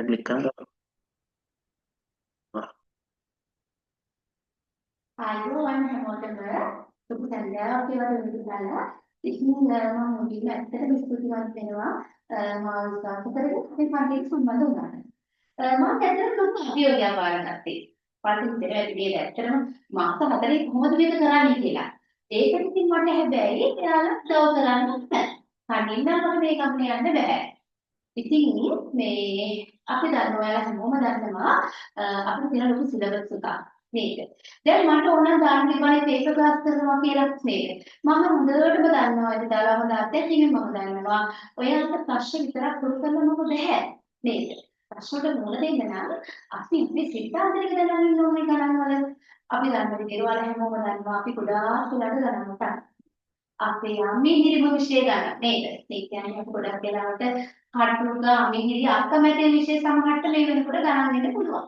klik කරනවා. ආයුවන් හැමෝටම සුබ සන්ධ්‍යාවක් කියලා දෙන්නා. ඉතින් මම මුලින්ම ඇත්තටම ස්තුතිවන්ත වෙනවා මාව විශ්වාස කරගෙන අපේ පන්තියට සම්බන්ධ වුණාට. මම ඇත්තටම ලොකු අභියෝගයක් වාරගත්තේ. පන්තියට වැඩි ඇත්තටම මාස 4 කොහොමද මේක කරන්නේ කියලා. ඒකට ඉතින් මට හැබැයි එයාලා දව කරන්න බෑ. කඩින්නම් මට මේ කම්පැනි යන්න බෑ. ඉතින් මේ අපි දන්නවා ඔයාලා හැමෝම දන්නවා අපිට තියෙන ලොකු සිලබස් එකක් මේක. දැන් මට ඕන දාන්න තිබුණේ පේපර් ක්ලාස් කරනවා කියලා මේක. මම හොඳටම දන්නවා ඒක දාලා හොඳ අත්දැකීම් මම දන්නවා. ඔයාලට ප්‍රශ්න විතරක් පුරු කරන්න මොකද බෑ මේක. ප්‍රශ්නට මුල දෙන්න නම් අපි ඉන්නේ සිතාන්තරයක දැනගෙන ඉන්න ඕනේ ගණන් වල. අපි දන්නවා ඒක ඔයාලා හැමෝම දන්නවා අපි ගොඩාක් උඩට ගණන් ගන්නවා. අපේ අම්මිහිරිම විශේෂ ගන්න නේද? ඒ කියන්නේ අපි ගොඩක් වෙලාවට කටුක අම්මිහිරි අකමැති විශේෂ සමහරට මේ වෙනකොට ගණන් දෙන්න පුළුවන්.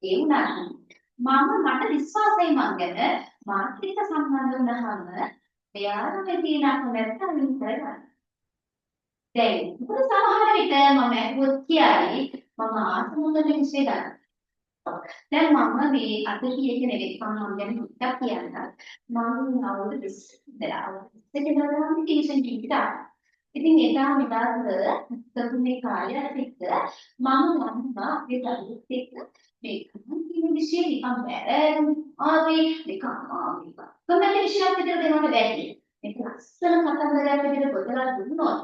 ඒ වුණාට මට විශ්වාසයි මං ගැන මාත්‍රික සම්බන්ධ වුණාම එයාලා මේ තියෙන අකමැත්ත අයින් කරගන්න. දැන් මොකද සමහර විට මම ඇහුවොත් කියයි මම ආසමුද විශේෂ ගන්න. දැන් මම මේ අද කීයක නෙවෙයි මම ගැන හිතක් කියන්න. මම අවුරුදු 20 ඉඳලා ටියුෂන් කිව්වා. ඉතින් එදා විතරද තුනේ කාලයක් එක්ක මම යනවා අපේ දරුවෙක් එක්ක මේ කම්පියුටර් විෂය නිකන් බැරෑරුම් ආවේ නිකන් ආවේ. කොහොමද විෂයක් විතර දෙනවට බැරි. මේක ලස්සන කතන්දරයක් විදිහට පොතලා දුන්නොත්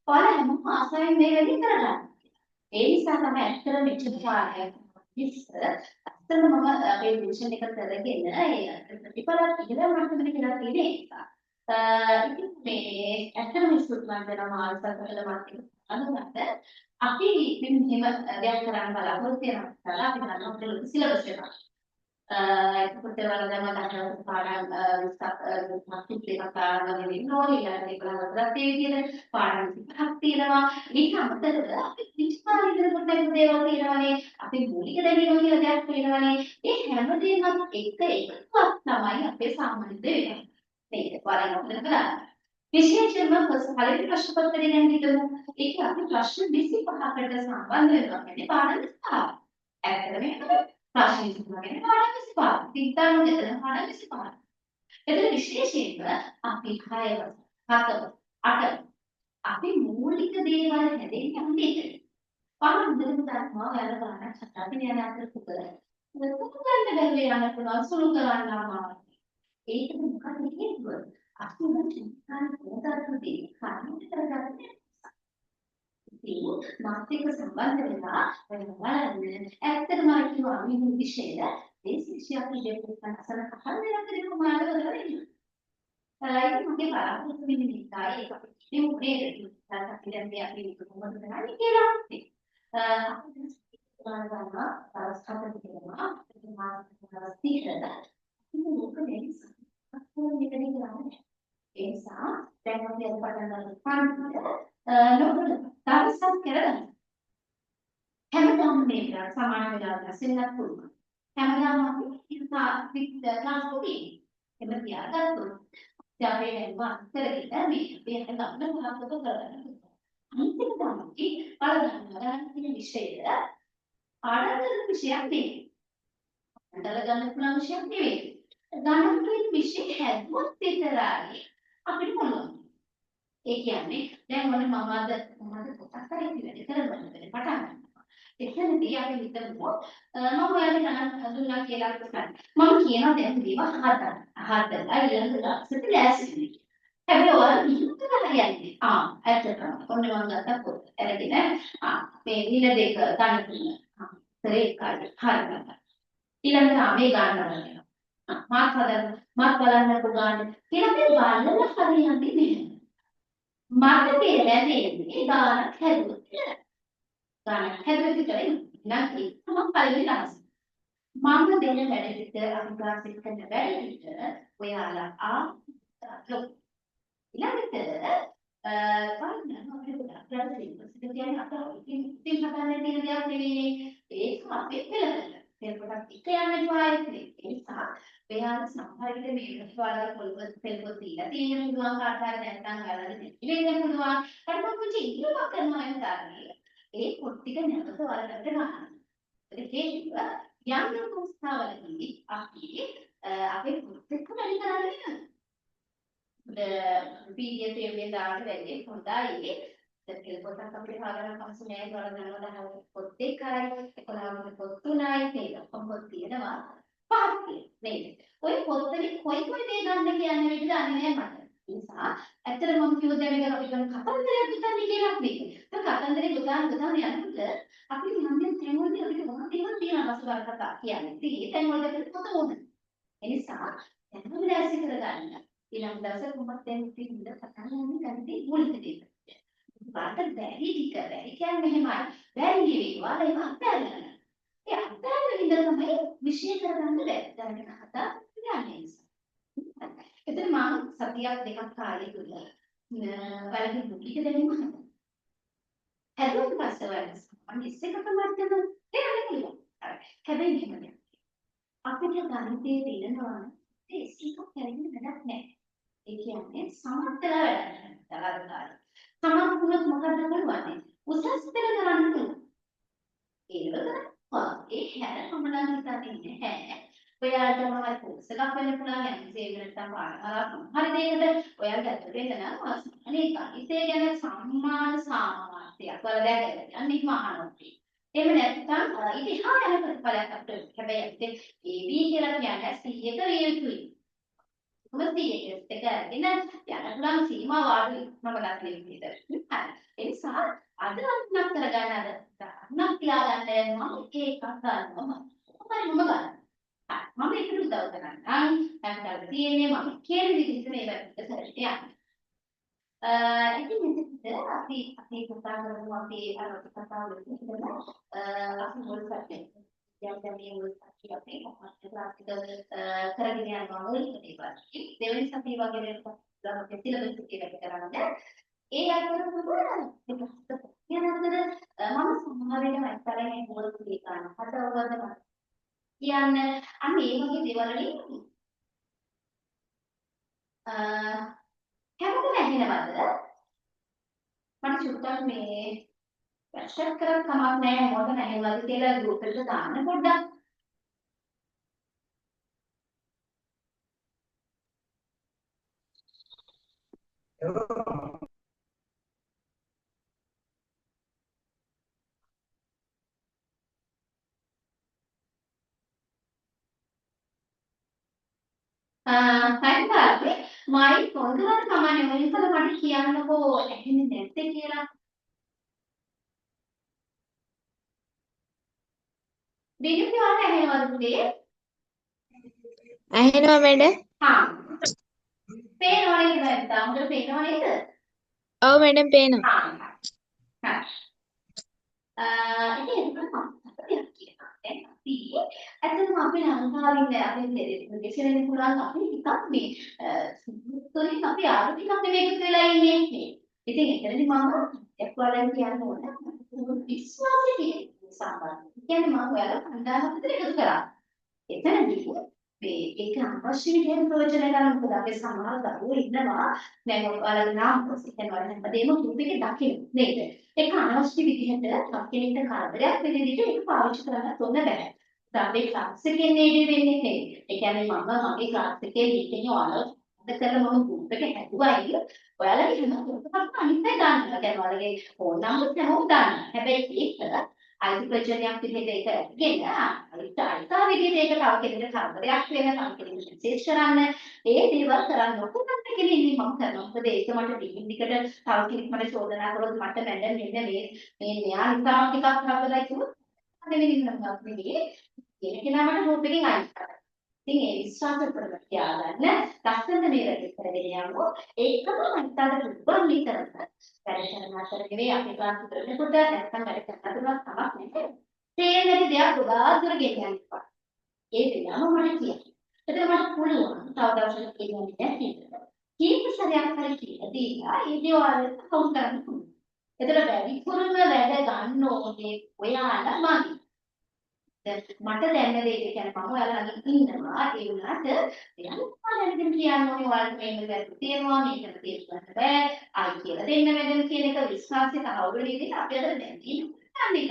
ඔයාලා හැමෝම ආසාවෙන් මේ වැඩේ කරගන්න. ඒ නිසා තමයි ඇත්තටම මෙච්චර කාලයක් ඇත්තටම මම අපේ ටියුෂන් එක කරගෙන ඒ ප්‍රතිඵල ඉහළ මට්ටමකට කියලා තියෙන එක. ඉතින් මේ ඇත්තටම ස්තුතිවන්ත වෙනවා ආල්සකල මාත් අනුගත අපි මෙහෙම දෙයක් කරන්න බලාපොරොත්තු වෙනවා. අපි ගන්නවා අපේ සිලබස් එක. එතකොට වලදම ගන්න පාඩම් විස්තර දෙකක් ආවගෙන ඉන්නවා. ඊළඟට 11 විදියට පාඩම් 30ක් තියෙනවා. ඊට අමතරව අපි පිටිපාර ඉදිරියට කොට දේවල් තියෙනවානේ. අපි මූලික දැනීම කියලා දෙයක් තියෙනවානේ. ඒ හැමදේම එක එකක් තමයි අපේ සාමාන්‍ය දේ. මේක බලන්න කරලා විශේෂයෙන්ම පළවෙනි ප්‍රශ්න පත්‍රය ගැන හිතමු. ඒක අපි ප්‍රශ්න 25කට සම්බන්ධ වෙනවා කියන්නේ පාඩම් 25. ඇත්තටම ඒක ප්‍රශ්න 25 කියන්නේ පාඩම් 25. තිත්තානු දෙතන පාඩම් 25. එතන විශේෂයෙන්ම අපි 6 7 8 අපි මූලික දේවල් හැදෙන්නේ අන්තිමට. පාඩම් දෙන්න ගන්නවා ඔයාලා බලන්න සත්‍යාවේ යන අතර පුතල. පුතල ගන්න බැරි යන පුළුවන් සුළු කරන්න අමාරුයි. ඒක මොකක්ද හේතුව? අපි නම් චින්තන පොතකට දෙන්නේ කරගන්නේ. ඉතින් මාත්‍රික සම්බන්ධ වෙලා බලන්න ඇත්තටම කියනවා මේ විෂයය ඒ ශිෂ්‍යයා පිළිබඳව අසල කහල් වෙනකන් කොහොමද කරන්නේ? ඒක මගේ බලාපොරොත්තු වෙන්නේ නිකායි ඒක අපි කියන්නේ අපි දැන් අපි කොහොමද කරන්නේ කියලා. අපි ගන්නවා සාස්ත්‍රක කියනවා ඒක මානසික ස්ථිරද ඒක මොකද ඒ නිසා දැන් අපි අද පටන් ගන්න පාඩම නෝබල් තාක්ෂණ කරලා හැමදාම මේක සමාන වෙලාවට ඇසෙන්නත් පුළුවන්. හැමදාම අපි ඉස්සා විත් ක්ලාස් එකේ එම තියාගත්තොත් අපි වෙනවා කරගෙන මේ අපි ගන්න සාර්ථක කරගන්න. අනිත් තමයි බලන්න තියෙන විෂයය ආඩම්බර විෂයක් නෙවෙයි. අඬලා ගන්න පුළුවන් විෂයක් නෙවෙයි. ගණන් කියන විෂය හැදුවොත් විතරයි අපිට පුළුවන්. ඒ කියන්නේ දැන් ඔන්න මම අද පොතක් හරි වැඩි කරගන්න පටන් ගන්නවා. එතනදී අපි හිතමු මම ඔයාලට ගණන් දුන්නා කියලා හිතන්න. මම කියනවා දැන් දේව හදලා ඊළඟ දවසට ලෑස්ති. හැබැයි ඔයාලා නිකුත් කරලා යන්නේ. ඇත්තටම ඔන්න මම ගත්තා පොත. අරගෙන මේ නිල දෙක ගන්න පුළුවන්. ඒ කාර්ය හරියට. ඊළඟට මේ ගන්නවා. මාත් බලන්නකෝ ගන්න. කියලා මේ බලන්න හරියන්නේ නැහැ. මට තේරෙන්නේ ගානක් හැදුවොත් කියලා. ගානක් හැදුවොත් විතරයි නම් ඒක තමයි පළවෙනි දවස. මම දෙන වැඩ පිට අපි ක්ලාස් එක කරන වැඩ පිට ඔයාලා ඊළඟට බලන්න අපිට අපේ කියන්නේ අපිට ඉතින් හදන්න තියෙන දෙයක් නෙවෙයි. ඒක අපේ පෙළපෙළ. පෙළපොතක් එක යන්න දුආයේ ඒ නිසා ඔයාලා සමහර විට මේ ප්‍රතිවාදවල පෙළපොත දීලා තියෙන පුළුවන් කාට හරි නැත්නම් ගලලා දෙන්න පුළුවන්. අර මොකද ඉතිරිවක් කරනවා වෙනදාන්නේ. ඒ පොත් ටික නැවත වලකට ගන්නවා. ඒක හේතුව යම් අවස්ථාවලදී අපි අපේ පොත් එක්ක වැඩි කරන්නේ නැහැ. PDF එකේ දාන්න වැඩි හොඳයි. ඒක පොතක් අපිට හොයාගන්න පස්සේ නෑ වලදනවා 10 පොත් එකයි 11 පොත් තුනයි කියලා පොත් තියෙනවා. පහක් නේද? ඔය පොත් වලින් කොයි දේ ගන්න කියන්නේ විදිහ දන්නේ නෑ මට. ඒ නිසා ඇත්තට මම කිව්ව දේ මේක අපි ගන්න කතන්දරයක් හිතන්නේ කියලා නෙවෙයි. ඒක කතන්දරේ ගොඩාක් යනකොට අපි මන්දිර තැන්වලදී අපිට මොනවද දේවල් තියෙනවා බස් කතා කියන්නේ. ඉතින් ඒ තැන්වලදී අපිට පොත ඕන. ඒ නිසා දැනුම දැසි කරගන්න. ඊළඟ දවසේ කොහොමද දැන් ඉතින් කතා කරන්නේ කන්ටි මූලික දේ. වාට බැරි ටික බැරි කියන්නේ මෙහෙමයි. බැරි නෙවෙයි. වාට ඒක අත්හැරගන්න. ඒ අත්හැරගෙන ඉඳලා තමයි විශ්ය කරගන්න බැහැ. දැනගෙන කතා යන්නේ නිසා. එතන මම සතියක් දෙකක් කාලෙ තුල වැලකි දුකිට දැනෙන්න හදනවා. හැදුවට පස්සේ වෙනස්. අන්න ඉස්සෙක තමයි තේරෙන්නේ කියලා. හැබැයි මෙහෙම අපිට ගණිතයේ තේරෙනවා ඒ ඉස්සෙක කැරෙන්න වැඩක් නැහැ. ඒ කියන්නේ සමත්තලා වැඩක් නැහැ. සමහරුත් මොකද කරන්නේ? උසස් පෙළ කරන්න පුළුවන්. ඒක කරනවා. ඒ හැර කොමනම් හිතන්නේ නැහැ. ඔයාලට මොනවද කෝස් එකක් වෙන්න පුළුවන් යන්නේ නැත්නම් පාඩම් හරි දෙයකට ඔයාලට ඇතුලේ නම් අනේ ගණිතය ගැන සම්මාන සාමාර්ථයක් වල දැකලා යන්නේ මහානෝටි. එහෙම නැත්නම් ඉතිහාස යන ප්‍රතිඵලයක් අපිට හැබැයි අපිට AB කියලා කියන්නේ 100ක විය යුතුයි. මොකද ඒක අරගෙන යන පුළුවන් සීමා වාඩි මමකට නෙමෙයි. ඒ නිසා අද අත්නක් කරගන්න අත්නක් තියාගන්න මම එක එකක් ගන්නවා. කොහොමද මම ගන්න. මම ඒකට උදව් කරනවා. නැත්නම් තියෙන්නේ මම කියන විදිහට මේ පැත්තට කරට යන්න. ඉතින් මෙතන අපි කතා කරමු අපි අර කතා වලදී අපි මොකද කරන්නේ? දැන් මේ මොකක්ද අපි ප්‍රාක්ටිකල් කරගෙන යනවා වගේ දේවල්. දෙවෙනි සතිය වගේ දේවල් සිලබස් එකේ කරන්නේ. ඒ අතරතුර යන අතර මම සමහර වෙලාවට මයිස්තරේ මොකද කියන හදවතම කියන්නේ අන්න ඒ වගේ දේවල් වලින් කැමති නැගෙනවද? මට චුට්ටක් මේ වැට් කරන් කමක් නැහැ මොකද නැගෙනවද කියලා ගෲප් එකට දාන්න පොඩ්ඩක්. හරිද? මයි ෆෝන් කරලා කමන්නේ මොනිටද මට කියන්නකෝ ඇහෙන්නේ නැත්තේ කියලා. බින්දු වල ඇහෙනවද පුතේ? ඇහෙනවා මැඩම්. හා. පේනව නේද නැත්නම්? හොඳට පේනව නේද? ඔව් මැඩම් පේනවා. හා. ඉතින් ඒක තමයි කියනවා. දැන් අපි ඇත්තටම අපි ලංකාවේ ඉන්න අපි දෙශෙනෙන් පුළුවන් අපි ටිකක් මේ තුලින් අපි ආර්ථික නෙමෙයි කියලා ඉන්නේ. ඉතින් එතනදි මම එක්වලන් කියන්න ඕන විශ්වාසය කියන සම්බන්ධ. කියන්නේ මම ඔයාලා කණ්ඩායමකට එකතු කරා. එතනදී මේ ඒක අවශ්‍ය විදිහට ප්‍රයෝජන ගන්න මොකද අපේ සමහර දරුවෝ ඉන්නවා දැන් ඔයාලගේ නාම ප්‍රසිද්ධ වල හැමදේම ගෲප් එකේ දකින්න නේද? ඒක අනවශ්‍ය විදිහට කෙනෙක්ට කරදරයක් වෙන විදිහට ඒක පාවිච්චි කරන්න තොන්න බෑ. අපේ ක්ලාස් එකේ නේද වෙන්නේ නේ. ඒ කියන්නේ මම මගේ ක්ලාස් එකේ මීටින් ඔයාලා කරලා මම ගෲප් එක හැදුවයි ඔයාලගේ හැම කොටසක්ම අනිත් අය දාන්න. දැන් ඔයාලගේ ෆෝන් නම්බර් හැමෝම දාන්න. හැබැයි ඒක අයිති ප්‍රචාරයක් විදිහට ඒක ගෙන අයිතා විදිහට ඒක තව කෙනෙකුට කරදරයක් වෙන තව කෙනෙකුට විශේෂ කරන්න ඒ දේවල් කරන්න ඔක්කොම කෙනෙක් මම කරනවා. මොකද ඒක මට දිගින් දිගට තව කෙනෙක් මට චෝදනා කරොත් මට මැඩම් මෙන්න මේ මෙයා නිසා ටිකක් කරදරයි කිව්වොත් නෙවෙයි නම්වත් නෙවෙයි කෙනා මට ගෲප් එකෙන් අයින් කරා. ඉතින් ඒ විශ්වාස කරගන්න තියාගන්න ලස්සන මේ වැඩේ කරගෙන යමු. ඒකම මන්ටාද පුළුවන් විතරක්. වැඩ කරන අතර නෙවෙයි අපි ක්ලාස් කරනකොට නැත්තම් වැඩ කරන අතරවත් තමක් නැහැ. තේරෙන දෙයක් ගොඩාක් දුර ගෙනියන්න එපා. ඒ වෙලාවම මට කියන්න. එතන මට පුළුවන් තව දවසක් කියන්නේ නැහැ. කීප සැරයක් හරි කියලා දීලා ඒ දේවල් කවුන්ට් කරන්න පුළුවන්. එතන වැඩිපුරම වැඩ ගන්න ඕනේ ඔයාලා මගේ. මට දැනෙන දේ කියන්නේ මම ඔයාලා ළඟ ඉන්නවා ඒ වුණාට එයාලා දැනගෙන කියන්න ඕනේ ඔයාලට මේක වැරදි තියෙනවා මේක තේරුම් ගන්න බෑ ආයි කියලා දෙන්න වැඩම කියන එක විශ්වාසයට අවුල් වෙන විදිහට අපි අද දැන් ඉන්නවා අනික.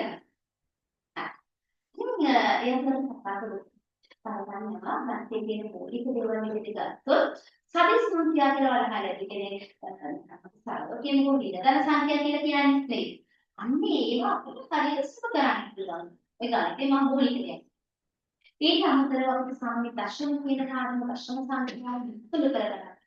ඉතින් එයාට කතා කරලා බලනවා නැත්නම් කියන පොලික දේවල් විදිහට ගත්තොත් සදිස් සංඛ්‍යා කියලා වලහලා කියන්නේ සාරව කෙනෙකුට ඉඳලා සංඛ්‍යා කියලා කියන්නේ නෙවෙයි. අන්නේ ඒවා අපිට හරියට සුබ කරන්න පුළුවන්. ඒ ගණිතේ මම මූලික දෙයක්. ඊට අමතරව අපිට සාමාන්‍ය දශම කියන කාරණා දශම සංඛ්‍යාව විස්තර කරගන්න.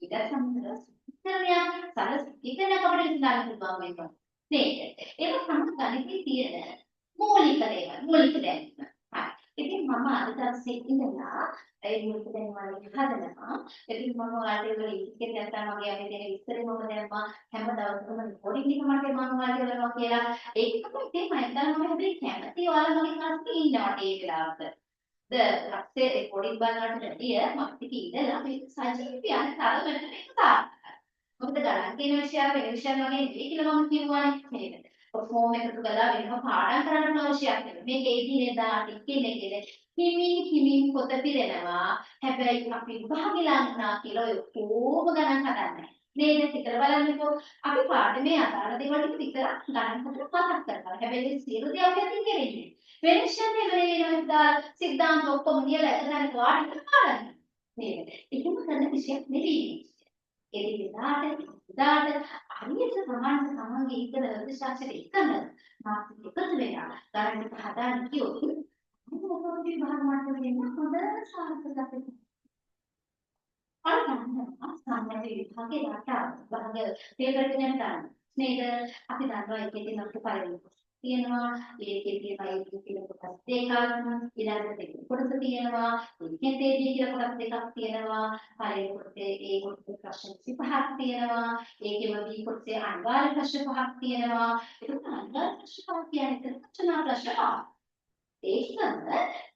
ඊට අමතරව සුත්‍රණයක් සලසිතනක අපිට ඉඳලා පුළුවන් මේක. නේද? ඒක තමයි ගණිතයේ තියෙන මූලික දේවල් මූලික දැක්ම. හරි. ඉතින් මම අද දවසේ ඉඳලා ඒ මූලික දැක්ම වලින් හදනවා. ඉතින් මම ඔයාලට ඒක ඉස්කේ නැත්නම් මගේ අපි දෙන විස්තරේ මම දැම්මා හැම දවසකම රෙකෝඩින් එක මට මම ඔයාලට කරනවා කියලා. ඒකම ඉතින් මම හිතනවා මම හැබැයි කැමති ඔයාලා මගේ ක්ලාස් එකේ ඉන්නවට ඒ වෙලාවට. රක්සේ රෙකෝඩින් බලනවට වැඩිය මම ටික ඉඳලා මේක සජීවී යන තරමට මේක තාක්ෂණයි. මොකද ගණන් කියන විෂය වෙන විෂයන් වගේ නෙවෙයි කියලා මම කියවනේ නේද? ෆෝම් එකතු කළා වෙනම පාඩම් කරන්න පුළුවන් විෂයක් නෙවෙයි. මේක එදිනෙදා ටිකේ හිමින් පොත පිරෙනවා. හැබැයි අපි විභාගෙලන්නා කියලා ඔය කොහොම ගණන් හදන්නේ. නේද? හිතලා බලන්නකෝ. අපි පාඩමේ අදාළ දේවල් ටික විතරක් ගණන් හදලා මතක් කරගන්න. හැබැයි සියලු දේ අපි අතින් කෙරෙන්නේ. වෙන විෂයන් වෙනවා සිද්ධාන්ත ඔක්කොම කියලා එකතැනක වාඩි කරලා බලන්න. නේද? ඒකම කරන විෂයක් නෙවෙයි. එදිනෙදාට හරියට ප්‍රමාණිත සමන්ගේ ඉතල අධිශාස්ත්‍රයේ එකම මාත් එකතු වෙලා ගණන් හදාන්න කියොත් මොකද විභාග මට්ටමේ ඉන්න හොඳ සාර්ථකත්වයක්. අරගන්නවා සාමාන්‍ය විභාගේ රටා භාග පේපර් එකෙන් ගන්න. නේද? අපි දන්නවා එකේ තියෙන අපේ පළවෙනි තියෙනවා ඒකේ තියෙන අයිති කියලා කොටස් දෙකක් ඊළඟට දෙක කොටස තියෙනවා ඒකෙන් තේදී කියලා කොටස් දෙකක් තියෙනවා පළවෙනි කොටසේ ඒ කොටසේ ප්‍රශ්න 35ක් තියෙනවා ඒකෙම බී කොටසේ අනිවාර්ය ප්‍රශ්න 5ක් තියෙනවා ඒක අනිවාර්ය ප්‍රශ්න 5 කියන්නේ රචනා ප්‍රශ්න 5 ඒකම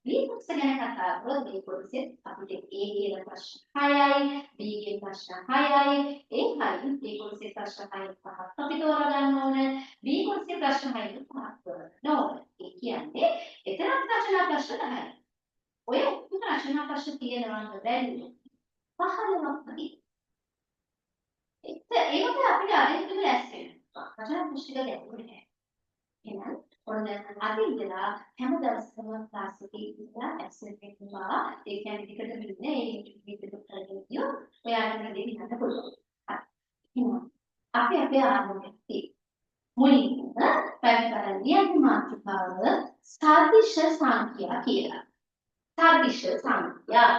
බී කොටස ගැන කතා කරලා බී කොටසේ අපිට ඒ කියන ප්‍රශ්න 6යි බී කියන ප්‍රශ්න 6යි ඒකයි ඒ කොටසේ ප්‍රශ්න 6ක් 5ක් අපි තෝරගන්න ඕනේ බී කොටසේ ප්‍රශ්න 6ක් 5ක් තෝරගන්න ඕනේ ඒ කියන්නේ එතරම් රචනා ප්‍රශ්න 10යි ඔය ඔක්කොම රචනා ප්‍රශ්න තියෙනවා නේද බැලුවොත් 15ක් නෙවෙයි ඒකට අපිට අරින්න ලැස් වෙනවා රචනා ප්‍රශ්න ගැඹුරුයි එහෙනම් ඔන්න අද ඉඳලා හැම දවසකම ක්ලාස් එකේ ඉඳලා ඇක්සෙප්ට් කරනවා ඒ කියන්නේ ටිකට මෙන්න ඒ විදිහට කරගෙන ගියොත් ඔයාලට දෙන්න ගන්න පුළුවන් හරි අපි අපේ ආරම්භයේ මුලින්ම පැහැදිලි මාතෘකාව සාදිශ සංඛ්‍යා කියලා සාදිශ සංඛ්‍යා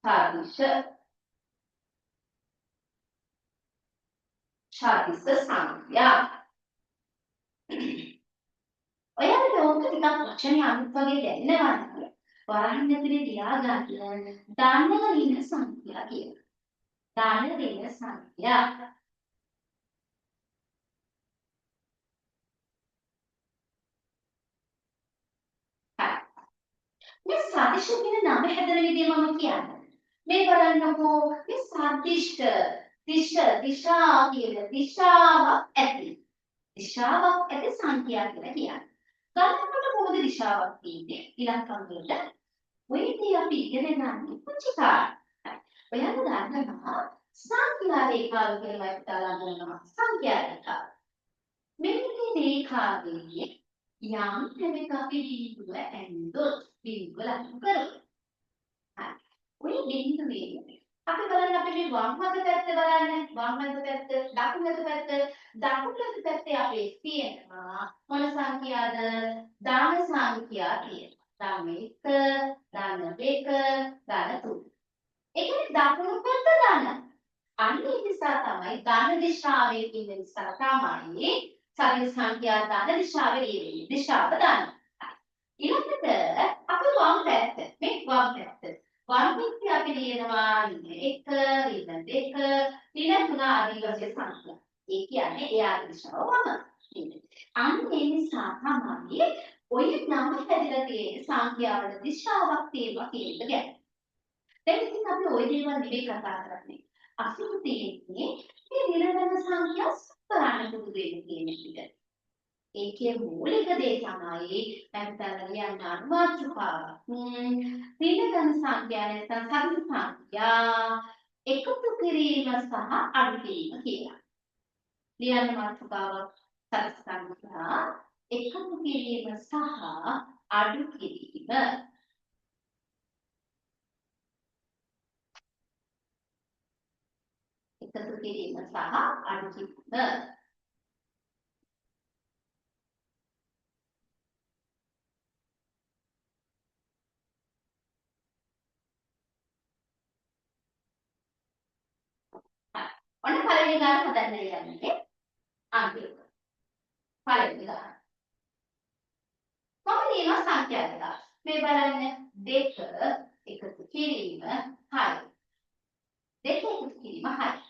සාදිශ සංඛ්‍යා ඔයාලට ඕක ටිකක් වචනේ අනිත් වගේ දැනෙනවා නේද? වරහන් ඇතුලේ තියාගන්න දාන ඍණ සංඛ්‍යා කියලා. දාන ඍණ සංඛ්‍යා. මේ සදිශ කියන නම හැදෙන විදිය මම කියන්නේ. මේ බලන්නකෝ මේ සදිශ දිශා කියන දිශාවක් ඇති. දිශාවක් ඇති සංඛ්‍යා කියලා කියන්නේ. ගණනකට මොකද දිශාවක් තියෙන්නේ ඉලක්කම් වලට ඔයදී අපි ඉගෙන ගන්න පුංචි කාරණා. ඔයාලා දන්නවා සංඛ්‍යා රේඛාව කියලා අපි තාලගන්නවා සංඛ්‍යා රේඛාව. මෙන්න මේ රේඛාවේ යම් තැනක අපි බිඳුව ඇඳොත් බිඳුව ලකුණු කරමු. හරි. ඔය බිඳුවේ අපි බලන්න අපි මේ වම් අත පැත්ත බලන්න වම් අත පැත්ත දකුණු අත පැත්තේ අපි තියෙනවා මොන සංඛ්‍යාද දාන සංඛ්‍යා තියෙනවා දාන 1 දාන 2 දාන 3 ඒකනේ දකුණු පැත්ත දාන අන්නේ නිසා තමයි දාන දිශාවේ ඉන්න නිසා තමයි සරල සංඛ්‍යා දාන දිශාවේ ඉන්නේ දිශාව දාන ඊළඟට අපි වම් පැත්ත මේ වම් පැත්ත වර්ගිකය අපි ලියනවා ඍණ 1 ඍණ 2 ඍණ 3 ආදී වශයෙන් සංඛ්‍යා. ඒ කියන්නේ එයාගේ දිශාව වම. අන්න ඒ නිසා තමයි ඔය නම හැදලා තියෙන සංඛ්‍යාවල දිශාවක් තියෙනවා කියන එක ගැන. දැන් ඉතින් අපි ওই දේවල් නෙවෙයි කතා කරන්නේ. අපි තියෙන්නේ මේ නිරන්තර සංඛ්‍යා සුපරාණ පුදු දෙන්න කියන එක. ඒකේ මූලික දේ තමයි පැත්තල යන අනුමාත්‍රකාව. ඍණ ධන සංඛ්‍යා නැත්නම් සදිශ සංඛ්‍යා එකතු කිරීම සහ අඩු කිරීම කියලා. ලියන්න මාතෘකාව සලස්වන්න එකතු කිරීම සහ අඩු කිරීම. එකතු කිරීම සහ අඩු කිරීම. ඔන්න පළවෙනි ගාන හදන්න යන්නේ අන්තිම. පළවෙනි ගාන. මම ලියනවා සංඛ්‍යා දෙක. මේ බලන්න 2 එකතු කිරීම 6. 2 එකතු කිරීම 6.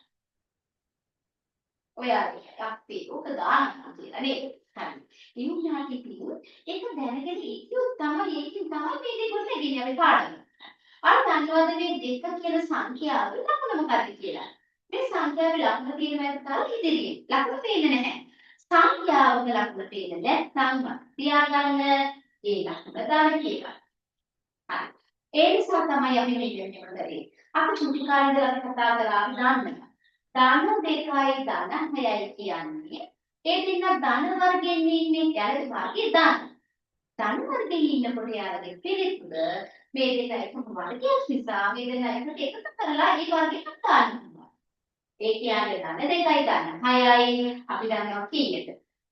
ඔයාලට අපි ඔක දාන්න කියලා නේද? හරි. ඉන්නාටි පිළිවෙල ඒක දැනගෙන ඉතියොත් තමයි ඒකෙන් තමයි මේ දෙක ගොඩනගන්නේ අපි පාඩම. අර දන්නවද මේ 2 කියන සංඛ්‍යාව ලකුණ මොකක්ද කියලා? මේ සංඛ්‍යාවේ ලකුණ තියෙනවා තමයි ඉදිරියේ. ලකුණ පේන්නේ නැහැ. සංඛ්‍යාවක ලකුණ පේන්නේ නැත්නම් තියාගන්න ඒ ලකුණ දාන්න කියලා. හරි. ඒ නිසා තමයි අපි මේ දෙන්නේ කරේ. අපි චුටි කාලේ ඉඳලා කතා කරා අපි දන්නවා. ධන 2යි ධන 6යි කියන්නේ ඒ දෙන්න ධන වර්ගයෙන් ඉන්නේ යාළුවෝ වර්ගයේ ධන. ධන වර්ගයේ ඉන්නකොට යාළුවෝ පිළිතුර මේ දෙක එකම වර්ගයක් නිසා මේ දෙක එකට එකතු කරලා ඒ වර්ගයට ගන්නවා. ඒ කියන්නේ ධන 2යි ධන 6යි අපි දන්නවා කීයද?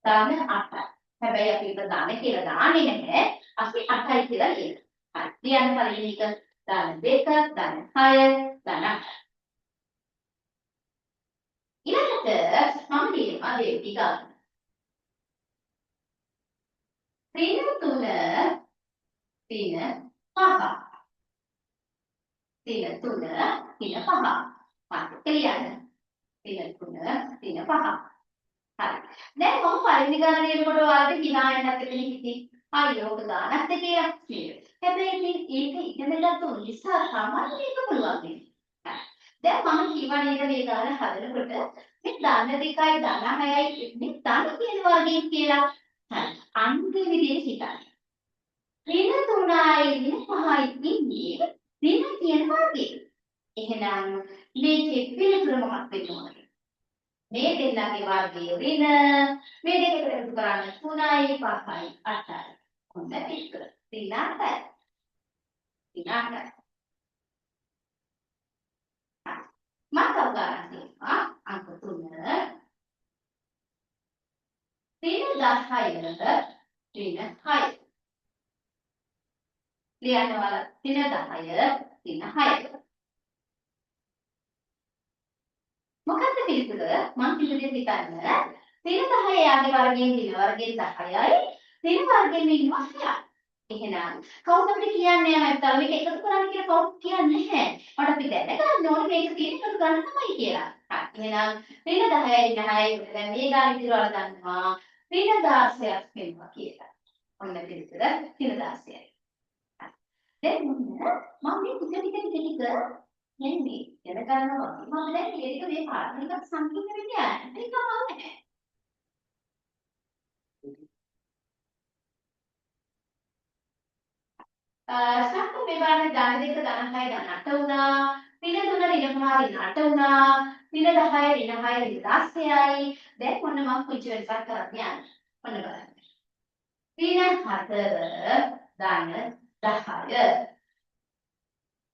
ධන 8යි. හැබැයි අපි ඒක ධන කියලා දාන්නේ නැහැ. අපි 8යි කියලා ලියනවා. හරි. ලියන්න පළවෙනි එක ධන 2 ධන 6 ධන 8. ඊළඟට මම ලියනවා දෙවි ගාන. ඍණ 3 ඍණ 5. ඍණ 3 ඍණ 5. මට කියන්න. ඍණ 3 ඍණ 5. හරි. දැන් මම පළවෙනි ගාන ලියනකොට ඔයාලට hina යන්නත් එතන හිතේ. අයියෝ ඔක ගානක්ද කියලා. හැබැයි මේක ඉගෙන ගන්න නිසා තමයි මේක පුළුවන් වෙන්නේ. දැන් මම කියවා නේද මේ ගාන හදනකොට මේ ධන 2යි ධන 6යි මේ ධන කියන වර්ගයෙන් කියලා. හරි. අන්තිම විදිහට හිතන්න. ඍණ 3යි ඍණ 5යි ඉන්නේ ඍණ කියන වර්ගයේ. එහෙනම් මේකේ පිළිතුර මොකක්ද වෙන්නේ? මේ දෙන්නගේ වර්ගයේ ඍණ මේ දෙක එකතු කරන්න 3යි 5යි 8යි. කොහොමද පිළිතුර? ඍණ 8යි. ඍණ 8යි. මම ගාන දෙනවා අංක 3 ඍණ 10ට ඍණ 6. ලියන්න වල ඍණ 10 ඍණ 6. මොකක්ද පිළිතුර? මම පිළිතුර හිතන්න ඍණ 10 යාගේ වර්ගයෙන් ඍණ වර්ගයෙන් 10යි ඍණ වර්ගයෙන් ඉන්නවා 6යි. එහෙනම් කවුද අපිට කියන්නේ නැත්නම් මේක එකතු කරන්න කියලා කවුරුත් කියන්නේ නැහැ. මට අපි දැනගන්න ඕනේ මේක තියෙන එකතු ගන්න තමයි කියලා. හරි. එහෙනම් ඍණ 10යි ඍණ 6යි දැන් මේ ගාන විදිහට වල ගන්නවා. ඍණ 16ක් වෙනවා කියලා. ඔන්න පිළිතුර ඍණ 16යි. හරි. දැන් මම මේ ටික නෙමෙයි දැනගන්නවා. මම දැන් මේක මේ පාඩමකට සංකීර්ණ වෙන්නේ නැහැ. ඒක තමයි. සම්පූර්ණ මේ බලන්න ධන 2 ධන 6 ධන 8 වුණා. ඍණ 3 ඍණ 5 ඍණ 8 වුණා. ඍණ 10 ඍණ 6 ඍණ 16යි. දැන් මොන මම පුංචි වෙනසක් කරන්න යන්නේ. මොන බලන්න. ඍණ 4 ධන 10.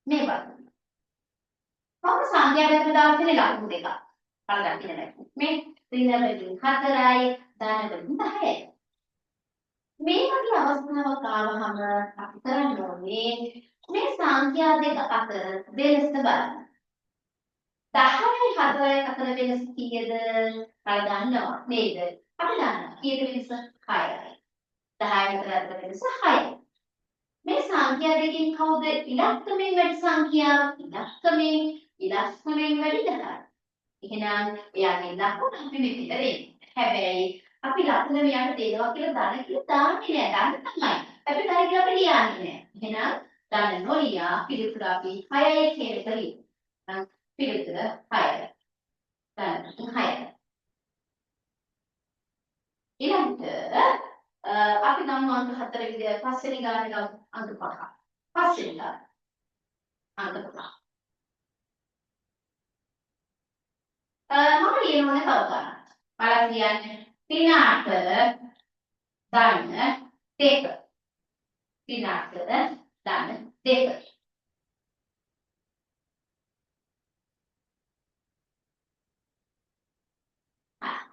මේ බලන්න. මම සංඛ්‍යාවට දාලා තියෙන ලකුණු දෙක. බලන්න ඉන්නේ. මේ ඍණ වලින් 4යි ධන වලින් 10යි. මේ වගේ අවස්ථාවක් ආවහම අපි කරන්න ඕනේ මේ සංඛ්‍යා දෙක අතර වෙනස බලන්න. 10යි 4යි අතර වෙනස කීයද? බලලා දන්නවා නේද? අපි දන්නවා. කීයද වෙනස? 6යි. 10යි 4යි අතර වෙනස 6යි. මේ සංඛ්‍යා දෙකෙන් කවුද ඉලක්කමෙන් වැඩි සංඛ්‍යාව? ඉලක්කමෙන් වැඩි 10යි. එහෙනම් එයාගේ ලකුණ අපි මෙතන දෙන්නේ. හැබැයි අපි ලකුණ මෙයාට දෙනවා කියලා ධන කියලා දාන්නේ නෑ. ධන තමයි. අපි ධන කියලා අපි ලියන්නේ නෑ. එහෙනම් ධන නොලියා පිළිතුර අපි 6යි කියලා ලියමු. පිළිතුර 6යි. ධන 6යි. ඊළඟට අපි නම් අංක 4 විදියට පස්වෙනි ගානට අංක 5. පස්වෙනි ගාන අංක 5. තියෙන ඕනේ තව ගන්න. බලන්න කියන්නේ 38 ධන 2. 38 ධන 2.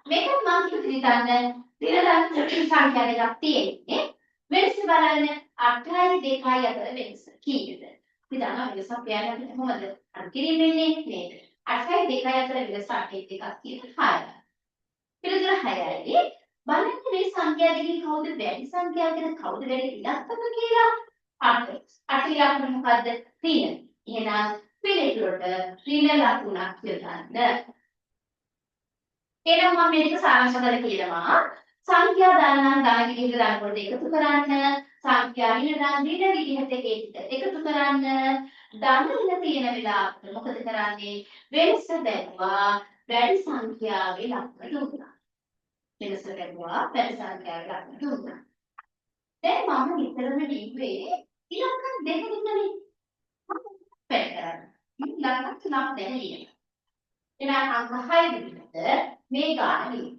මේකත් මම හිතන්නේ දින සංඛ්‍යා දෙකක් තියෙන්නේ. වෙනස බලන්න 8යි 2යි අතර වෙනස කීයද? අපි දන්නවා වෙනසක් කියන්නේ අපිට කොහොමද? අර කිරීම වෙන්නේ නේද? 8යි 2යි අතර වෙනස 8යි 2ක් කියන 6යි. පිළිතුර 6යි. බලන්න මේ සංඛ්‍යා දෙකේ කවුද වැඩි සංඛ්‍යාවකද කවුද වැඩි ඉලක්කම කියලා? 8. 8 ඉලක්කම මොකද්ද? 3. එහෙනම් පිළිතුරට ඍණ ලකුණක් යොදන්න. එහෙනම් මම මේක සාරාංශ කරලා කියනවා. සංඛ්‍යා දානනම් දාන විදිහට දානකොට එකතු කරන්න. සංඛ්‍යා ඍණ විදිහට එකතු කරන්න. ධන ඉන්න තියෙන වෙලාවට මොකද කරන්නේ? වෙනස දැක්වා වැඩි සංඛ්‍යාවේ ලක්ෂණ දුන්නා. වෙනස දැක්වා වැඩි සංඛ්‍යාවේ ලක්ෂණ දුන්නා. දැන් මම විතරම දීපේ ඉලක්ක දෙකකින්නේ. පැය කරන්න. ඉලක්ක තුනක් දැන ලියන්න. එහෙනම් අංක 6 විදිහට මේ ගාන ලියන්න.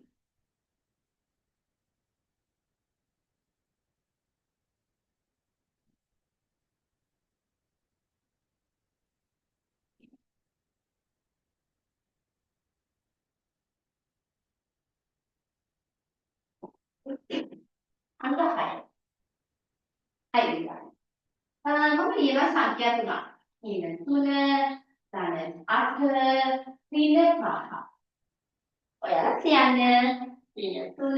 අංක 6. 6 විදිහට. මම ලියනවා සංඛ්‍යා තුනක්. ඊළඟ 3 ධන 8 ඍණ 5. ඔයාලා කියන්න ඍණ 3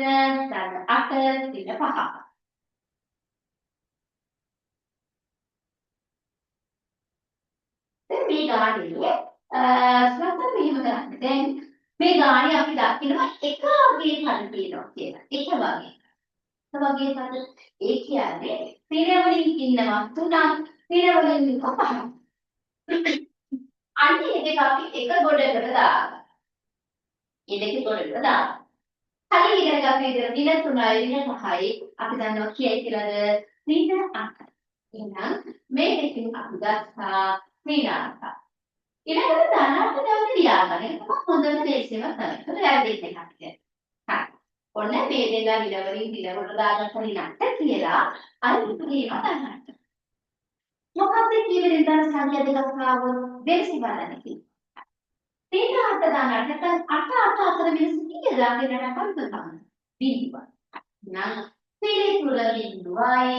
ධන 8 ඍණ 5. දැන් මේ ගානේ සමහරවිට මෙහෙම කරන්න. දැන් මේ ගානේ අපි දකිනවා එක වගේ කල් තියෙනවා කියලා. එක වගේ. එක වගේ කල් ඒ කියන්නේ ඍණ වලින් ඉන්නවා 3ක් ඍණ වලින් ඉන්නවා 5ක්. අන්න ඒ දෙක අපි එක ගොඩකට දානවා. ඒ දෙක ගොඩකට දානවා. කලින් ඉගෙන ගත්ත විදිහට ඍණ 3යි ඍණ 5යි අපි දන්නවා කීයද කියලාද? ඍණ 8. එහෙනම් මේ දෙකෙන් අපි ගත්තා ඍණ 8. ඊළඟට ධනාත්මක දැවුම් ලියාගන්න. ඒක තමයි හොඳම දේශේම තමයි. ඒක වැරදිත් එකක් කියන්නේ. හරි. ඔන්න මේ දෙන්නා ඊළඟින් ඊළඟට දාගත්ත ඍණ 8 කියලා අර ඉතිරිම ගන්නන්න. මොකක්ද කියවෙන දා සංඛ්‍යා දෙකක් ආවොත් වෙනස බලන්න කිව්වා. ඍණ 8 දාන්න නැත්නම් 8 8 අතර වෙනස කීයද? ඍණ 8 ගන්න. බිඳුව. නම් පිළිතුර බිඳුවයි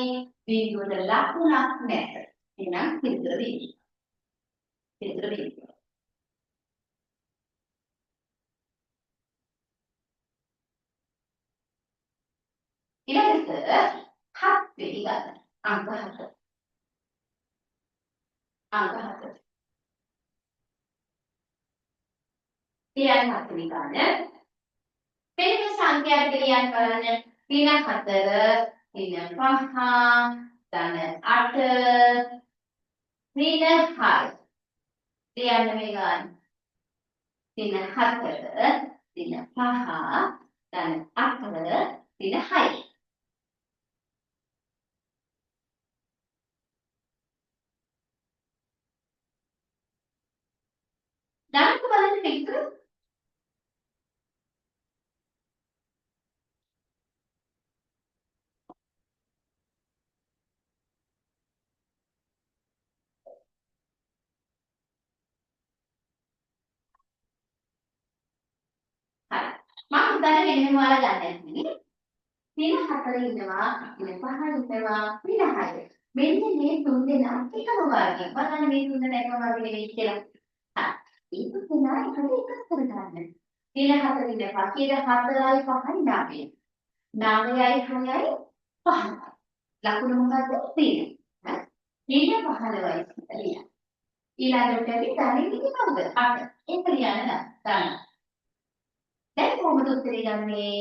බිඳුවට ලකුණක් නැත. එහෙනම් පිළිතුර බිඳුව. පිළිතුර බිඳුව. ඊළඟට 7 වෙනි ගන්න. අංක 7. අංක 7. ක්‍රියාන් 7 වෙනි ගන්න. මෙන්න සංඛ්‍යා ක්‍රියාන් බලන්න. ඍණ 4, ඍණ 5, ධන 8, ඍණ 6. ක්‍රියාන් මේ ගන්න. ඍණ 4, ඍණ 5, ධන 8, ඍණ 6. දැන් බලන්න පිටු. හරි. මම උදාහරණ වෙනම ඔයාලා ගන්න නෙමෙයි. ඍණ 4 ඉන්නවා, ඍණ 5 ඉන්නවා, ඍණ 6. මෙන්න මේ තුන් දෙනා එකම වර්ගය. බලන්න මේ තුන් දෙනා එකම වර්ගය නෙවෙයි කියලා. හරි. ඒක තුනයි එකට එකතු කරගන්න. ඍණ 4 ඍණ 5 කියන 4යි 5යි 9යි. 9යි 6යි 5යි. ලකුණු මොකද්ද? ඍණ. ඍණ 15යි ඍණ. ඊළඟට අපි ධනෙ කවුද? 8. ඒක ලියන්න ගන්න. දැන් කොහොමද උත්තරේ ගන්නේ?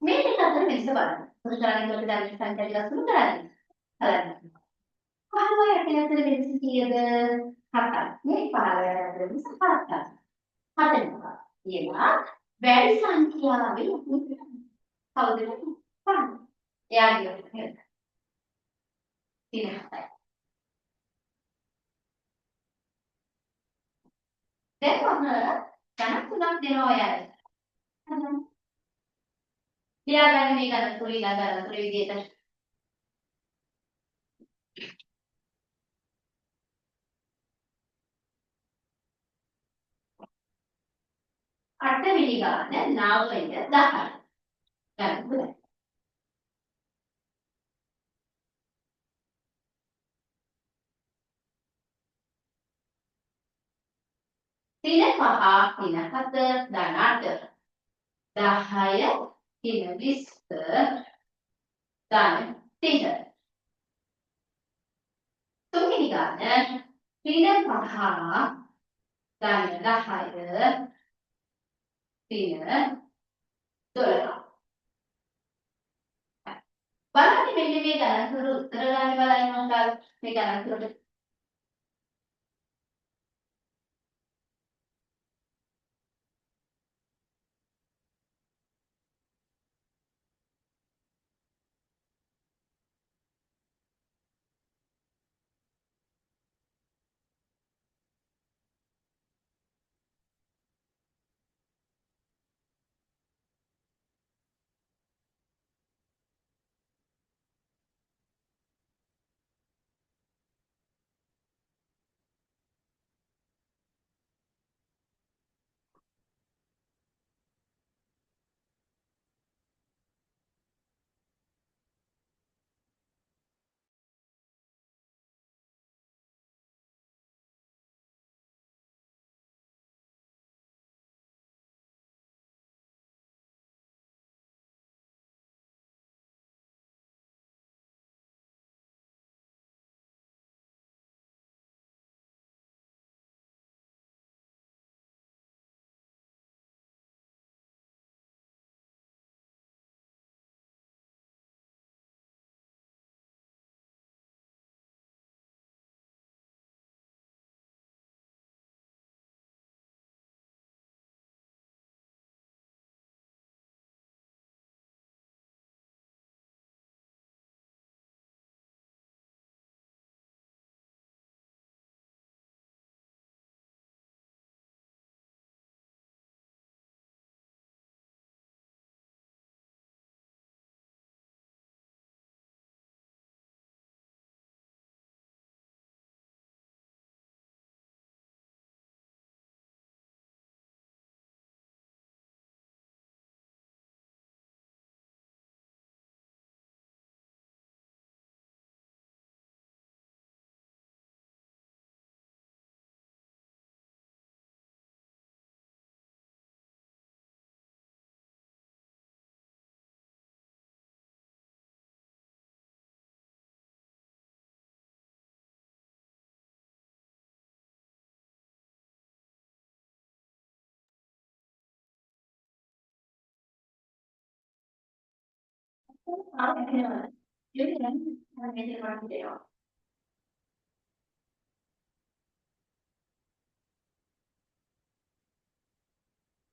මේ දෙක අතර වෙනස බලන්න. මොකද කරන්නේ අපි ධන සංඛ්‍යා දෙක අසුරු කරන්නේ. බලන්න. 15යි 8යි අතර වෙනස කීයද? 7යි. මේ 15යි අතර වෙනස 7යි. 7 මොකක්ද? කියලා වැඩි සංඛ්‍යාවේ කවුද? 5. එයාගේ උත්තරය. 37යි. දැන් මම ධන තුනක් දෙනවා ඔයාලට. ලියාගන්න මේ ගණතුරු ඊළඟ ගණතුරු විදියට. අටවෙනි ගාන 9 10. ගන්න පුළුවන්. තින 5 තින 7 ධන 8. 10 තින 20 ධන 30. තුන්වෙනි ගාන තින 5 ධන 10 තින 12. බලන්න මෙන්න මේ ගණන්තුරු උත්තර ගන්න බලන්න මොකක්ද මේ ගණන්තුරට.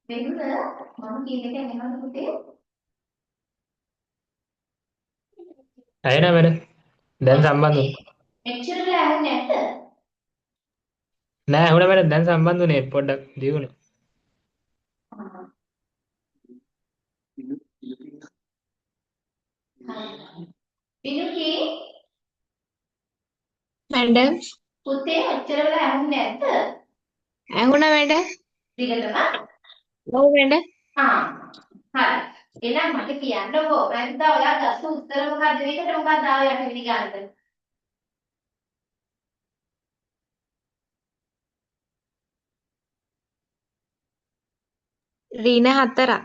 මෙන්න මම කියන එක ඇහෙනවද පුතේ? ඇයෙන වැඩ දැන් සම්බන්ධ වුණා. මෙච්චර වෙලා ඇහුන්නේ නැද්ද? නෑ ඇහුණ වැඩ දැන් සම්බන්ධ වුණේ පොඩ්ඩක් දියුණු. පිනුකි මැඩම් පුතේ මෙච්චර වෙලා ඇහුන්නේ නැද්ද? ඇහුණා මැඩම්. දිගටම ඔව් මැඩම්. හරි. එහෙනම් මට කියන්නකෝ මම ඔයා ගත්ත උත්තර මොකද්ද? මේකට මොකක්ද ආවේ අටවෙනි ගානට? ඍණ 4ක්.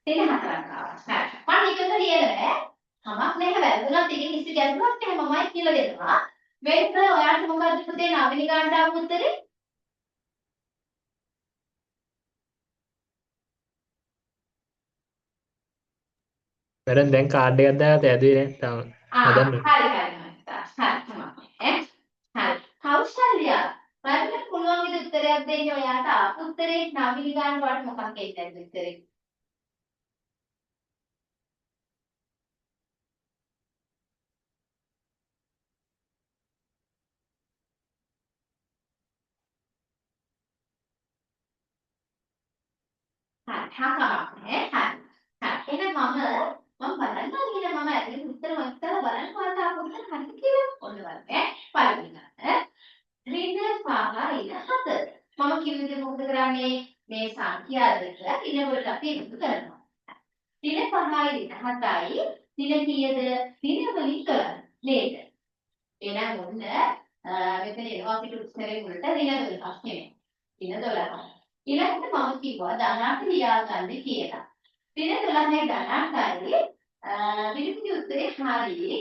තින හතරක් ආවා. හරි. මම එකක ලියලා බෑ. කමක් නැහැ වැරදුනත් ඉතින් කිසි ගැටලුවක් නැහැ මමයි කියලා දෙනවා. මේක ඔයාලට මොකද්ද පුතේ නවවෙනි ගානට ආපු උත්තරේ? වැඩ දැන් කාඩ් එකක් දාගත්ත ඇදුවේ නෑ තාම. හදන්න. හරි මහත්තයා. හරි තමයි. හරි. කෞශල්‍ය බලන්න පුළුවන් විදිහට උත්තරයක් දෙන්න ඔයාට ආපු උත්තරේ නවවෙනි ගාන වලට මොකක් එයිද උත්තරේ? හරි. කමක් නැහැ. හරි. එහෙනම් මම බලන්න කියලා මම ඇතුලේ උත්තර වත්තර බලන්න කොහොමද අපුත්තර හරිද කියලා. ඔන්න බලන්න. පළවෙනි ගන්න. ඍණ 5 ඍණ 7. මම කිව්ව විදිහට මොකද කරන්නේ? මේ සංඛ්‍යා දෙක ඍණ වලට අපි එකතු කරනවා. ඍණ 5යි ඍණ 7යි ඍණ කීයද? ඍණ වලින් කරන්නේ. නේද? එහෙනම් ඔන්න මෙතන එනවා අපිට උත්තරේ වලට ඍණ 12ක් නෙමෙයි. ඍණ 12ක්. ඊළඟට මම කිව්වා ධනාංක ලියාගන්න කියලා. ඍණ 12යි ධනාංකයි විනිවිද උත්තරේ හරියි.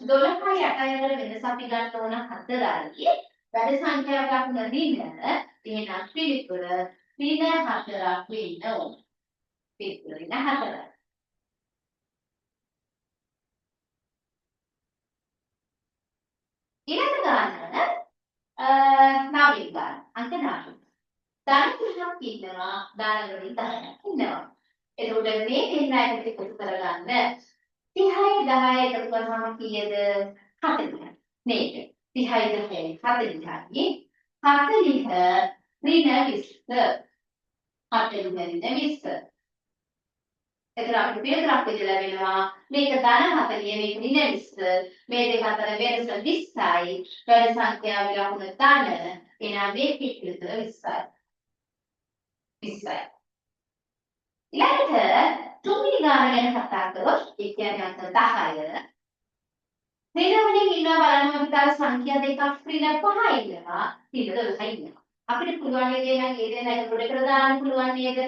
12යි 8යි අතර වෙනස අපි ගන්න ඕන 4යි. වැඩ සංඛ්‍යාවක් ලකුණ ඍණ. එහෙනම් පිළිතුර ඍණ 4ක් වෙන්න ඕන. පිළිතුර ඍණ 4. ඊළඟ ගන්න නවයෙන් ගන්න. අංක 9. ධන 3ක් ඉන්නවා. ධන වලින් 10ක් ඉන්නවා. එතකොට මේ දෙන්න එකට එකතු කරගන්න 30යි 10යි එකතු කරාම කීයද? 40. නේද? 30යි 10යි 40යි 40 ඍණ 20. 40 ඍණ 20. එතකොට අපිට පිළිතුරක් විදිහට ලැබෙනවා මේක ධන 40 මේක ඍණ 20 මේ දෙක අතර වෙනස 20යි වැඩ සංඛ්‍යාව ලකුණ ධන එහෙනම් මේ පිළිතුර 20යි. 20යි. ඊළඟට තුන්වෙනි ගාන ගැන කතා කරොත් ඒ කියන්නේ අංක 10. ඍණ වලින් ඉන්නවා බලන්න අපි තව සංඛ්‍යා දෙකක් ඍණ 5 ඉන්නවා ඍණ 12 ඉන්නවා. අපිට පුළුවන් නේද නම් ඒ දෙන්න එක ගොඩකට දාන්න පුළුවන් නේද?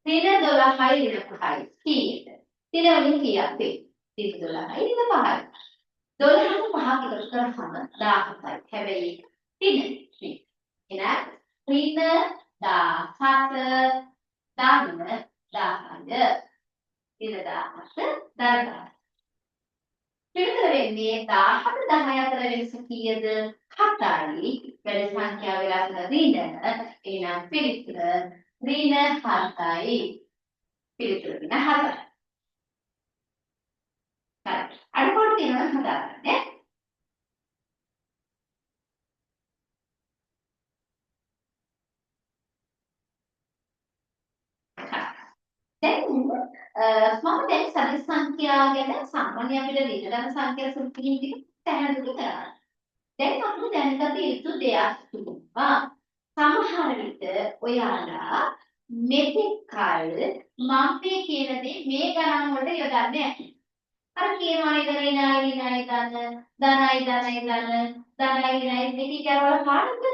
ඍණ 12යි ඍණ 5යි කීයද? ඍණ වලින් කීයක් වෙයි? ඍණ 12යි ඍණ 5යි. 12ට 5ක් එකතු කරාම 17යි. හැබැයි ඍණ එහෙනම් ඍණ 17 ධන 10ය. ඍණ 17 ධන 10. පිළිතුර වෙන්නේ 17 10 අතර වෙනස කීයද? 7යි. වැඩ සංඛ්‍යාව වෙලා ඍණ. එහෙනම් පිළිතුර ඍණ 7යි. පිළිතුර ඍණ 7යි. හරි. අඩුපාඩු තියෙනවා හදාගන්න ඈ. දැන් මම දැන් සරල සංඛ්‍යා ගැන සාමාන්‍ය අපිට ඍණ සංඛ්‍යා සුළුකින් ටික පැහැදිලි කරනවා. දැන් අපිට දැනගත යුතු දෙයක් තිබුණා. සමහර විට ඔයාලා මෙතෙක් කල මම මේ කියන දේ මේ ගණන් වලට යොදන්නේ නැහැ. අර කියනවා නේද ඍණයි ධනයි දෙකේ කරවල පාඩම්ද?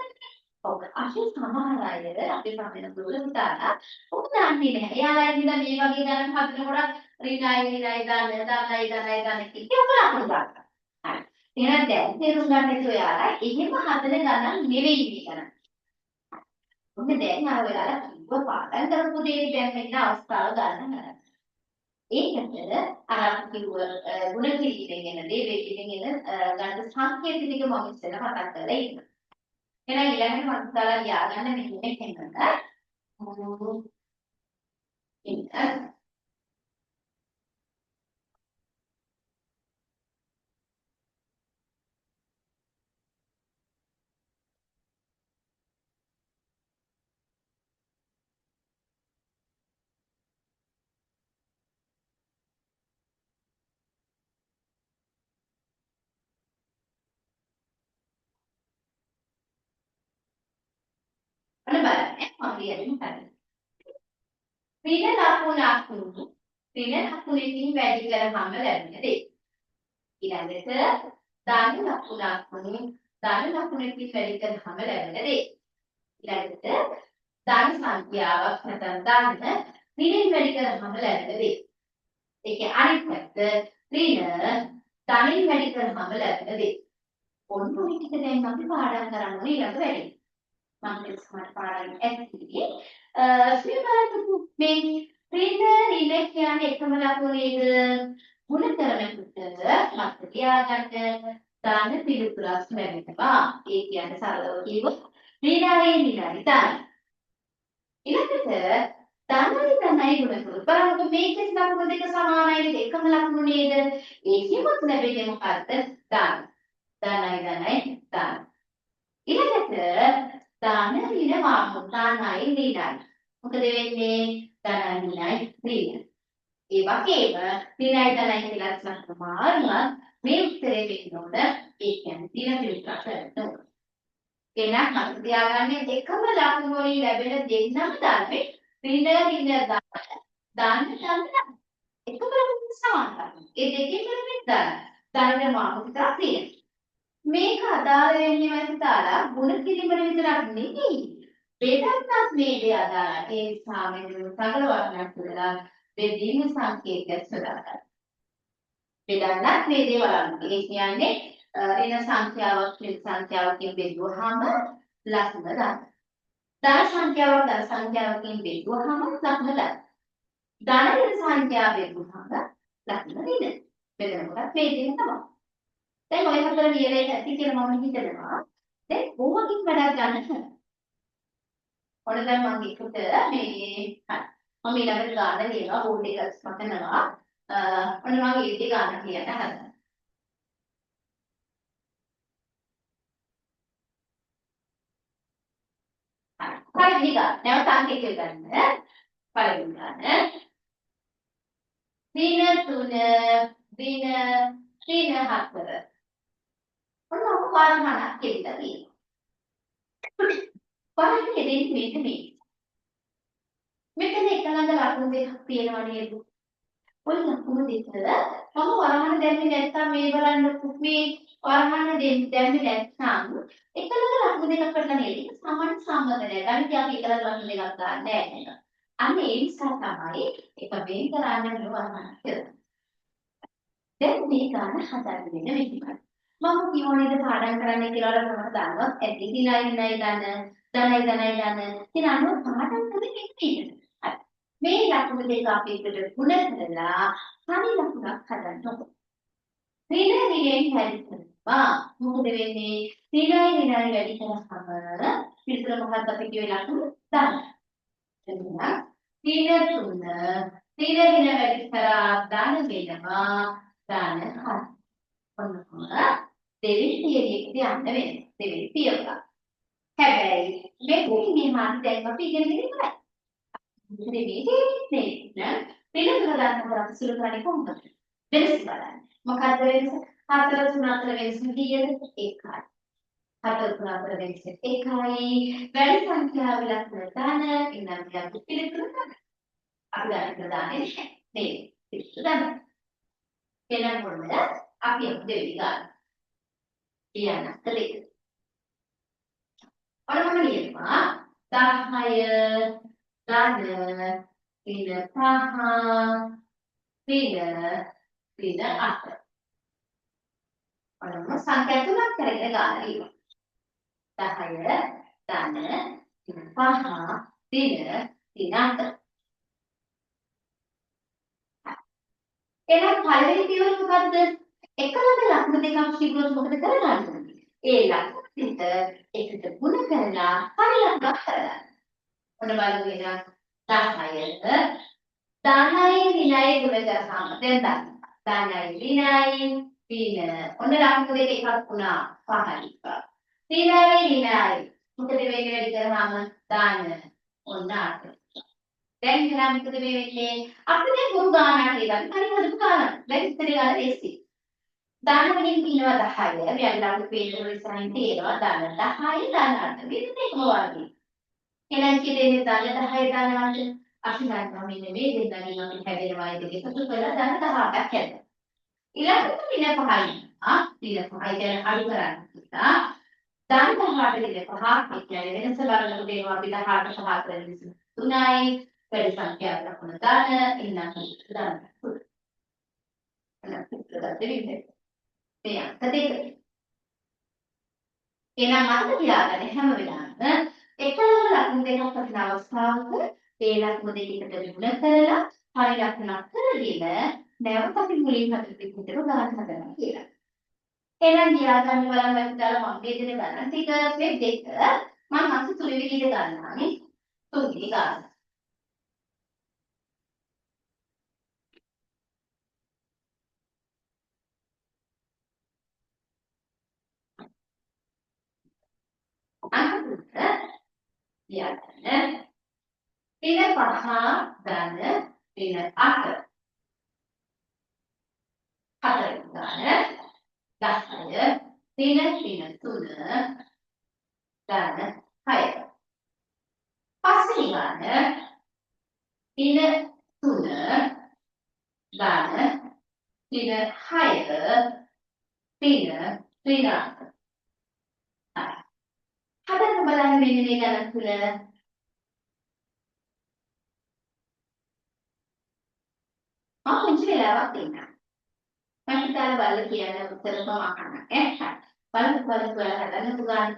ඔව්. අපි සමහර අය අපි සමහර දුර පුතාලා ඔක් දන්නේ නැහැ. එයාලා ඉඳලා මේ වගේ ගණන් හදනකොට ඍණයි ධන කිව්ව ලකුණු ගන්නවා. හරි. එහෙනම් දැන් තේරුම් ගන්න ඕනේ ඔයාලා එහෙම හදන ගණන් නෙවෙයි මේ ගණන්. ඔන්න දැන් අර ඔයාලා කිව්ව පාඩම් කරපු දේ දැන් මෙන්න අවස්ථාව ගන්න කරා. ඒකට අර අපි කිව්ව ගුණ කිරීමෙන් එන දේ වේගයෙන් එන ගණන් සංකේත ටික මම ඉස්සෙල්ලා මතක් කරලා ඉන්නවා. එහෙනම් ඊළඟට මම දාලා ලියාගන්න මෙන්න මෙහෙම. ඉන්න බලන්න මම ලියන්නේ හරියට. ඍණ ලකුණකින් වැඩි කරාම ලැබෙන දේ. ඊළඟට ධන ලකුණකින් වැඩි කරාම ලැබෙන දේ. ඊළඟට ධන සංඛ්‍යාවක් නැත්නම් ධන ඍණෙන් වැඩි කරාම ලැබෙන දේ. ඒකේ අනිත් පැත්ත ඍණ ධනෙන් වැඩි කරාම ලැබෙන දේ. ඔන්න ඔය ටික දැන් අපි පාඩම් කරන්න ඕනේ ඊළඟ වැඩේ. මම ඉස්සරහට පාඩම් ඇතුලේ මේ ඍණ කියන්නේ එකම ලකුණේද ගුණ කරනකොට මතක තියාගන්න ධන පිළිතුරක් ලැබෙනවා. ඒ කියන්නේ සරලව කිව්වොත් ඍණයි ධන. ඊළඟට ධනයි ගුණ කරලා බලන්න මේකේ ලකුණු දෙක සමානයි නේද? එකම ලකුණු නේද? ඒකෙමත් ලැබෙන්නේ මොකද්ද? ධන. ධනයි ධන. ඊළඟට ධන ඍණ ධනයි ඍණයි. මොකද වෙන්නේ ධනයි ඍණයි. ඒ වගේම ඍණයි ධනයි කියලා ලක්ෂණ මාරුණත් මේ උත්තරේ වෙන්න ඕන ඒ කියන්නේ දින පිළිතුරක් කරන්න ඕන. එහෙනම් මතක තියාගන්න එකම ලකුණු වලින් ලැබෙන දෙන්නම ධර්මේ ඍණ දාන්න එකම ලකුණු සමානයි. ඒ දෙකේ කරන්නේ ධර්ම මාර්ග විතරක් තියෙනවා. මේක අදාළ වෙන්නේ මම තාලා ගුණ කිරීමට විතරක් නෙමෙයි. වේදන්නත් මේ දේ අදාළ ඒ සාමයෙන් සකල වර්ණයක් කියලා බෙදීම සංකේතයක් සදාගන්න. වේදන්නත් මේ දේ වලන්න. ඒ කියන්නේ ඍණ සංඛ්‍යාවක් ඍණ සංඛ්‍යාවකින් බෙදුවහම ලකුණ ගන්න. ධන සංඛ්‍යාවක් ධන සංඛ්‍යාවකින් බෙදුවහම ලකුණ ගන්න. ධන ඍණ සංඛ්‍යාව බෙදුවහම ලකුණ ඍණ. බෙදනකොට මේ දේ තමයි. දැන් ඔය හතර ලියලා ඇති කියලා මම හිතනවා. දැන් ඕවකින් වැඩක් ගන්න කරා. ඔන්න දැන් මම එකට මේ මම ඊළඟට ගන්න ලියනවා බෝඩ් එක මතනවා. ඔන්න මම ඊට ගන්න කියන හදනවා. පළවෙනි ගන්න. නැවත අංක එක ගන්න. පළවෙනි ගන්න. දින 3 දින 4. ඔන්න ඔක වරහණක් කියලා තියෙනවා. වරහණ දෙන්නේ මේ. මෙතන එක ළඟ ලකුණු දෙකක් තියෙනවා නේද? ඔය ලකුණු දෙක මම වරහණ දැම්මේ නැත්තම් මේ බලන්න මේ වරහණ දැම්මේ නැත්නම් එක ළඟ ලකුණු දෙකක් කරලා නේද? ඒක සමාන සම්බන්ධනය. ගණිතය අපි එක ළඟ ලකුණු දෙකක් ගන්න නැහැ. අන්න ඒ නිසා තමයි එක වෙන් කරන්න වරහණ කියලා. දැන් මේ ගන්න හදාගෙන ඉන්න විදිහ. මම කියෝනේද පාඩම් කරන්න කියලා මම දන්නවා ඇති දිනයි ගන්න ධනයි ගන්න ඉතින් අනුව පාඩම් කරන්නේ මේක. මේ ලකුණු දෙක අපි එකට ගුණ කරලා හරි ලකුණක් හදන්න ඕනේ. ඍණ ඍණයෙන් වැඩි කරනවා. මොකද වෙන්නේ? ඍණයි වැඩි කරාම පිළිතුර මොකක්ද අපි කියවේ ලකුණු 10. එතන ඍණ 3 ඍණ වැඩි කරා ධන වෙනවා ධන 7. ඔන්න දෙවෙනි පියවරට යන්න වෙනවා. දෙවෙනි පියවර. හැබැයි මේ මාත් දැන් අපි ඉගෙන ගන්න ඉවරයි. ඉතින් මේකේ නේ පිළිතුර ගන්න කරලා සුළු කරන්නේ කොහොමද? වෙනස් බලන්න. මොකද්ද වෙනස? 4 3 4 වෙනස කීයද? 1යි. 4 3 4 වෙනස 1යි. වැඩි සංඛ්‍යාව ලක්ෂණ දාන ඉන්නම් අපි පිළිතුර ගන්න. අපි ගන්න දාන්නේ නේ. පිළිතුර ගන්න. එනකොට අපි දෙවි ගන්න. කියන්න දෙක. ඔන්න මම ලියනවා 10 ධන ඍණ 5 ඍණ 8. ඔන්න සංඛ්‍යා තුනක් කරගෙන ගන්න ලියනවා. 10 ධන ඍණ 5 ඍණ 8. එහෙනම් පළවෙනි පියවර මොකද්ද? එකලද ලකුණු දෙකක් තිබුණොත් මොකද කරගන්නේ? ඒ ලකුණු දෙක එකට ගුණ කරලා හරි ලකුණක් කරගන්න. ඔන්න බලමු එහෙනම් 10ට ධනයි ඍණයි ගුණ කරාම දැන් ධනයි ඍණයි ඍණ ඔන්න ලකුණු දෙක එකක් වුණා 5යි. ඍණයි ඍණයි මොකද වෙන්නේ වැඩි කරාම ධන ඔන්න 8. දැන් එහෙනම් මොකද වෙන්නේ? අපි දැන් ගුරු ගානක් කියලා. හරි හදපු ගානක්. දැන් ඉස්සර ගාන ලේසි. ධන වලින් කියනවා 10. අපි අල්ලපු පේන වල ඉස්සරහින් තියෙනවා ධන 10යි ධන 8. මේක දෙකම වගේ. එහෙනම් කියන්නේ ධන 10යි ධන 8. අපි ගන්නවා මෙන්න මේ දෙන්නගෙන් අපි හැදෙනවා ඒක එකතු කරලා ධන 18ක් හැදෙනවා. ඊළඟට ඍණ 5යි. ඍණ 5යි කියන්නේ අඩු කරන්නේ. ධන 18 ඍණ 5 ඒ කියන්නේ වෙනස බලනකොට ඒවා අපි 18 5 කරගෙන 3යි වැඩි සංඛ්‍යාවක් ලකුණ දාන ඉන්නම් දාන. මේ අංක දෙක. එහෙනම් මතක තියාගන්න හැම වෙලාවෙම එකම ලකුණු දෙකක් අතර අවස්ථාවක ඒ ලකුණු දෙකකට ගුණ කරලා හරි ලකුණක් කරගෙන නැවත අපි මුලින් හදපු විදිහට ගණන් හදනවා කියලා. එහෙනම් ගියාගන්න බලන්න දාලා මම දෙදෙන ගණන් ටික මේ දෙක මම අංශ තුන විදිහට ගන්නවා නේ. තුන්වෙනි ගාන. අංක තුන ලියන්න. පින 5 ගන්න පින 8 4 ගන්න 10 පින 3 ගන්න 6 පස්වෙනි ගන්න පින 3 ගන්න පින 6 පින ශ්‍රීලංක හදන්න බලන්න මෙන්න මේ ගණන් තුල මම පුංචි වෙලාවක් දෙන්නම් මම හිතාලා බලලා කියන උත්තර කොහොම අහන්න ඈ බලන්න බලන්න හදන්න පුළුවන්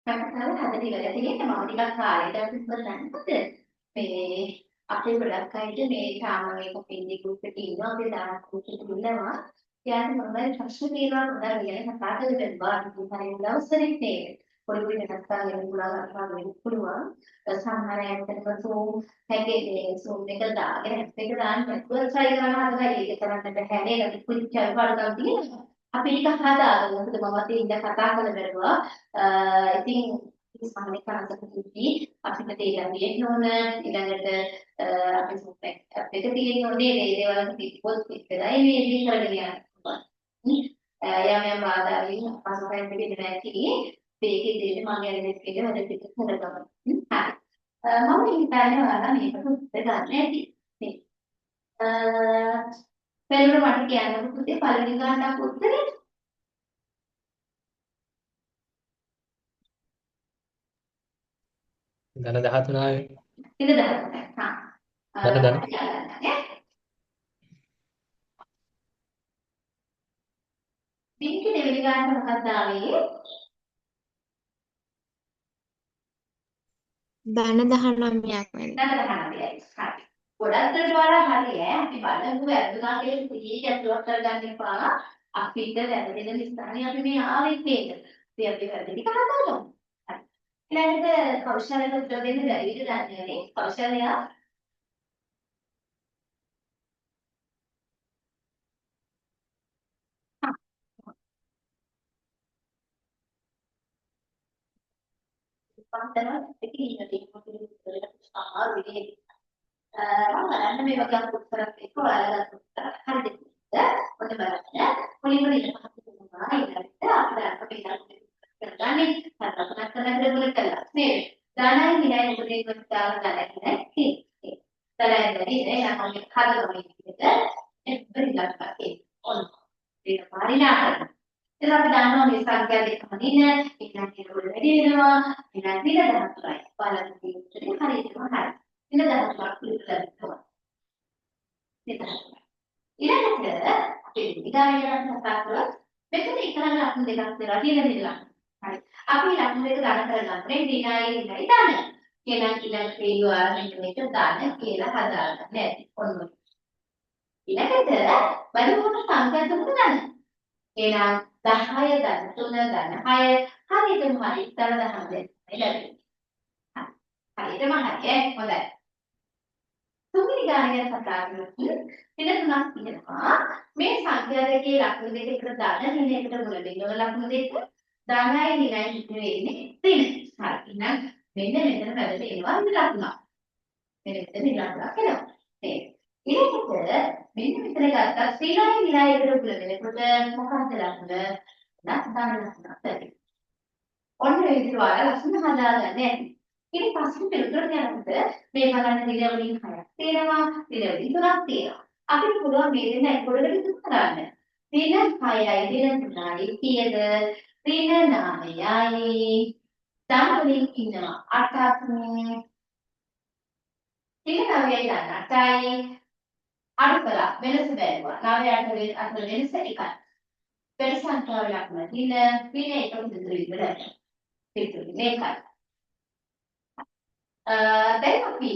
මම හදලා ඉවරලා තියෙනවා මම ටිකක් කාලේට ඉස්සරහට මේ අපේ ගොඩක් අයට මේ තාම මේක පින්දි ගෲප් එකේ ඉන්නවා අපේ දාන ගෲප් එකේ ඉන්නවා යාට මම ප්‍රශ්න තියෙනවා උදා කියන කතා කරලා ඉතින් හරිය දවසරේ නේ පොඩි පොඩි කතා කරලා පුළුවන් අරපා වෙන්න පුළුවන් සමහර අයටම සෝම් හැකේ සෝම් එක දාගෙන ඇප් එක දාන්න නැතුව try කරන හදලා ඒක කරන්න බැහැ නේද කුලිච්ච වලකම් තියෙනවා අපි ටිකක් හදාගමු මොකද මම ඉතින් ඉඳ කතා කරලා බැලුවා ඉතින් සමහර කාලයකදී අපිට තේරෙන්න තියෙන්න ඕන ඊළඟට අපි සුපෙක් අපිට තියෙන්න ඕනේ මේ දේවල් තිබ්බොත් විතරයි මේ දේ කරගෙන යන්න පුළුවන්. යම් ආදාරින් පසුතැවෙන්න දෙන්නේ නැති මේකේ දෙන්නේ මම යන්නේ දෙකේ වැඩ පිට කරගන්න. හරි. මම හිතන්නේ ඔයාලා මේකට උත්තර ගන්න ඇති. මේ පෙරේර මට කියන්න පුතේ පළවෙනි ගානක් උත්තරේ ධන 13 ආවේ. ඉඳ දාන්න. හා. ධන මේකේ දෙවෙනි ගානට මොකක්ද ආවේ? ධන 19ක් වෙන්න. ධන 19යි. හරි. ගොඩක් දෙට වඩා හරි ඈ. අපි බලමු වැරදුනා කියලා සිහිය ගැටලුවක් කරගන්න එපා. අපිට වැරදෙන ස්ථානේ අපි මේ ආවෙත් මේක. ඉතින් අපි වැරදි ටික හදාගමු. හරි. ඊළඟට කෞශලයට උත්තර දෙන්න බැරි විදිහට දන්නේ කෞශලයා පන්තරවත් එකේ ඉන්න තියෙනවා කියලා සමහර විදිහට මම බලන්න මේ වගේ උත්තරයක් එක්ක ඔයාලට උත්තර හරිද ඔන්න බලන්න මුලින්ම ඉන්න පහසු වෙනවා ඊළඟට අපිට අපේ කරගන්නේ හතරක් කරලා දෙන්න කළා නේද දානයි විනය උපදේ වස්තාව ගන්න තරයි නේ යනම් හදගම විදිහට එබ්බරිලක්කේ ඔන්න ඒක පරිණාමය ඉතින් අපි දන්නවා මේ සංඛ්‍යා දෙක මනින්න ඊළඟට වල වැඩි වෙනවා ඊළඟට 1000යි බලන්න තියෙන්නේ හරියටම හරි 1000ක් පිළිගන්නවා ඊළඟට අපි විදායන කතා කරලා මෙතන එකලඟ ලක්ෂණ දෙකක් දෙලා තියෙන දෙයක් හරි අපි ලක්ෂණ දෙක ගණන් කරගන්නේ දිනයි දිනයි දාන එහෙනම් ඊළඟට UR මේක දාන කියලා හදාගන්න ඇති ඔන්න ඊළඟට බලමු සංඛ්‍යා තුනක් දාන්න එහෙනම් 10 ධන 3 ධන 6 හරියටම හරි ධන 10 දෙන්නයි ලැබෙන්නේ. හරියටම හරි හොඳයි. තුන්වෙනි ගාන ගැන කතා කරමු. දින තුනක් තියෙනවා. මේ සංඛ්‍යා දෙකේ ලක්ෂණ දෙක එකට ධන දින එකට මුල බිඳව ලක්ෂණ දෙක ධනයි දිනයි හිතේ වෙන්නේ දින. හරි. එහෙනම් මෙන්න මෙතන වැඩ තියෙනවා ඉඳ ලක්ෂණ. මෙන්න මෙතන ඉඳ ලක්ෂණ එනවා. නේද? ඊළඟට මෙන්න මෙතන ගත්තා ශ්‍රීලංකාවේ විලායතර පුල වෙනකොට මොකක්ද ලක්ෂණ නැත්නම් ලක්ෂණ ඔන්න ඒ විදිහට ඔයාලා ලක්ෂණ හදාගන්න ඇති ඊට පස්සේ පිළිතුරට යනකොට මේ බලන්න දිනවලින් 6ක් තියෙනවා දිනවලින් 3ක් තියෙනවා අපිට පුළුවන් මේ දෙන්න එක්කොඩකට විස්තර කරන්න දින 6යි දින 3යි කීයද දින 9යි ධනවලින් ඉන්නවා 8ක් දින 9යි ධන 8යි අඩු කළා වෙනස බැලුවා 9ට අතර වෙනස එකයි වෙන සංඛ්‍යාව ලක්ෂණ දින එක විතර ඉවරයි පිටුනේ මේකයි දැන් අපි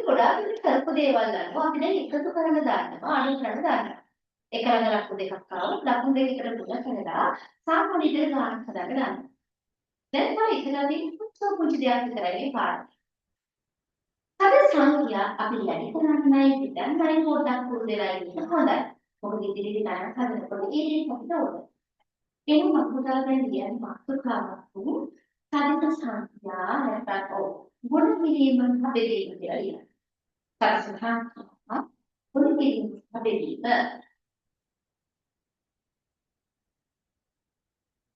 ගොඩාක් කරපු දේවල් ගන්නවා අපි දැන් එකතු කරන දාන්නවා අඩු කරන දාන්නවා එකලඟ ලක්ෂණ දෙකක් ආවොත් ලක්ෂණ දෙකකට පුරා කරලා සාමාන්‍ය විදිහට ගානක් හදාගෙන ගන්නවා දැන් තමයි ඉතලදී පුංචි දෙයක් විතරයි මේ පාඩම අද සංඛ්‍යා අපි වැඩි කරන්නයි පිටන් වලින් පොඩ්ඩක් පුරුදු වෙලා ඉන්න හොඳයි. මොකද ඉදිරියට ගණන් හදනකොට ඒ දේ අපිට ඕන. එහෙනම් මතකයෙන් කියන මාතෘකාවක් වූ සාධක සංඛ්‍යා නැත්නම් ගුණ කිරීම හදේවීම කියලා කියනවා. සාධක ගුණ කිරීම හදේවීම.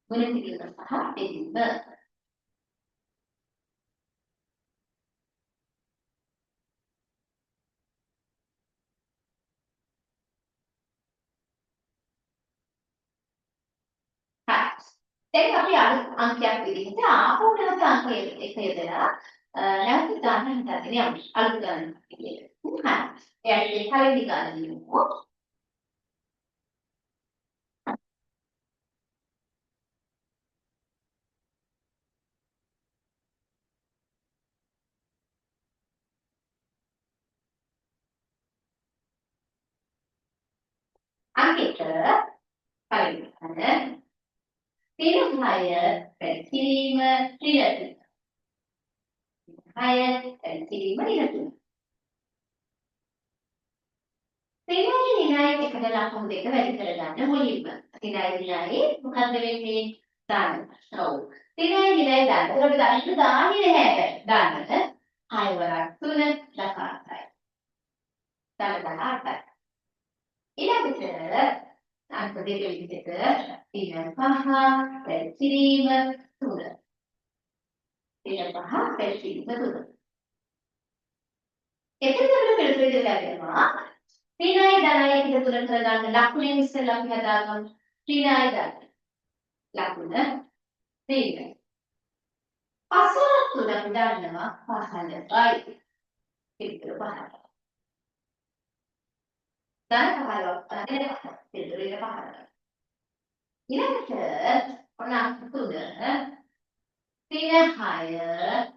ගුණ කිරීම සහ හදේවීම. දැන් අපි අංකයක් විදිහට ආපහු නැවත අංකය එක යදලා නැවත ගන්න හිතගෙන යමු. අලුත් ගණන් විදිහට. හරි. එයාට පළවෙනි ගණන් දිනුමු. අංක 1 පළවෙනි අංක දින 6 වැඩි කිරීම ඍණ 6 වැඩි කිරීම ඍණ 3 දිනයි දිනයි එකට ලකුණු දෙක වැඩි කරගන්න මුලින්ම දිනයි මොකද්ද වෙන්නේ දාන්න ඔව් දිනයි දාන්න ඒකට දාන්න දාන්නේ නැහැ දාන්නට 6 වරක් 3 18යි දාන්න 18යි ඊළඟට අංක දෙක විදිහට දින 5 වැඩි කිරීම 3 දින 5 වැඩි කිරීම 3 එතකොට පිළිතුරු ලැබෙනවා ත්‍රිනයි ධනයි එක තුන කරගන්න ලකුණෙන් ඉස්සෙල්ලා අපි හදාගමු ත්‍රිනයි ධන ලකුණ ත්‍රිනයි පස්වරක් තුන අපි දන්නවා 15යි පිළිතුර 15 ධන 15ක් පිළිතුර 15 ඊළඟට ඔන්න අංක 3 ත්‍රින 6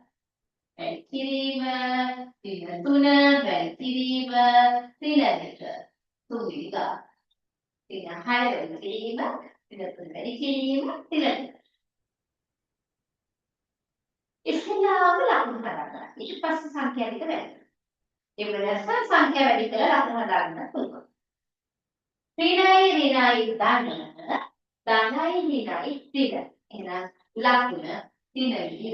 වැඩි කිරීම ත්‍රින 3 වැඩි කිරීම ත්‍රින 2 තුන්වෙනි ගාන ත්‍රින 6 වැඩි කිරීම ත්‍රින 3 වැඩි කිරීම ත්‍රින 2 ඉස්සෙල්ලාම ලකුණු හදාගන්න. ඊට පස්සේ සංඛ්‍යා ටික වැඩි. ඒ වෙනස සංඛ්‍යා වැඩි කරලා ලකුණු හදාගන්න පුළුවන්. ත්‍රිනයි ඍණයි ධන ධනයි ඍණයි ත්‍රින. එහෙනම් ලකුණ ත්‍රිනයි.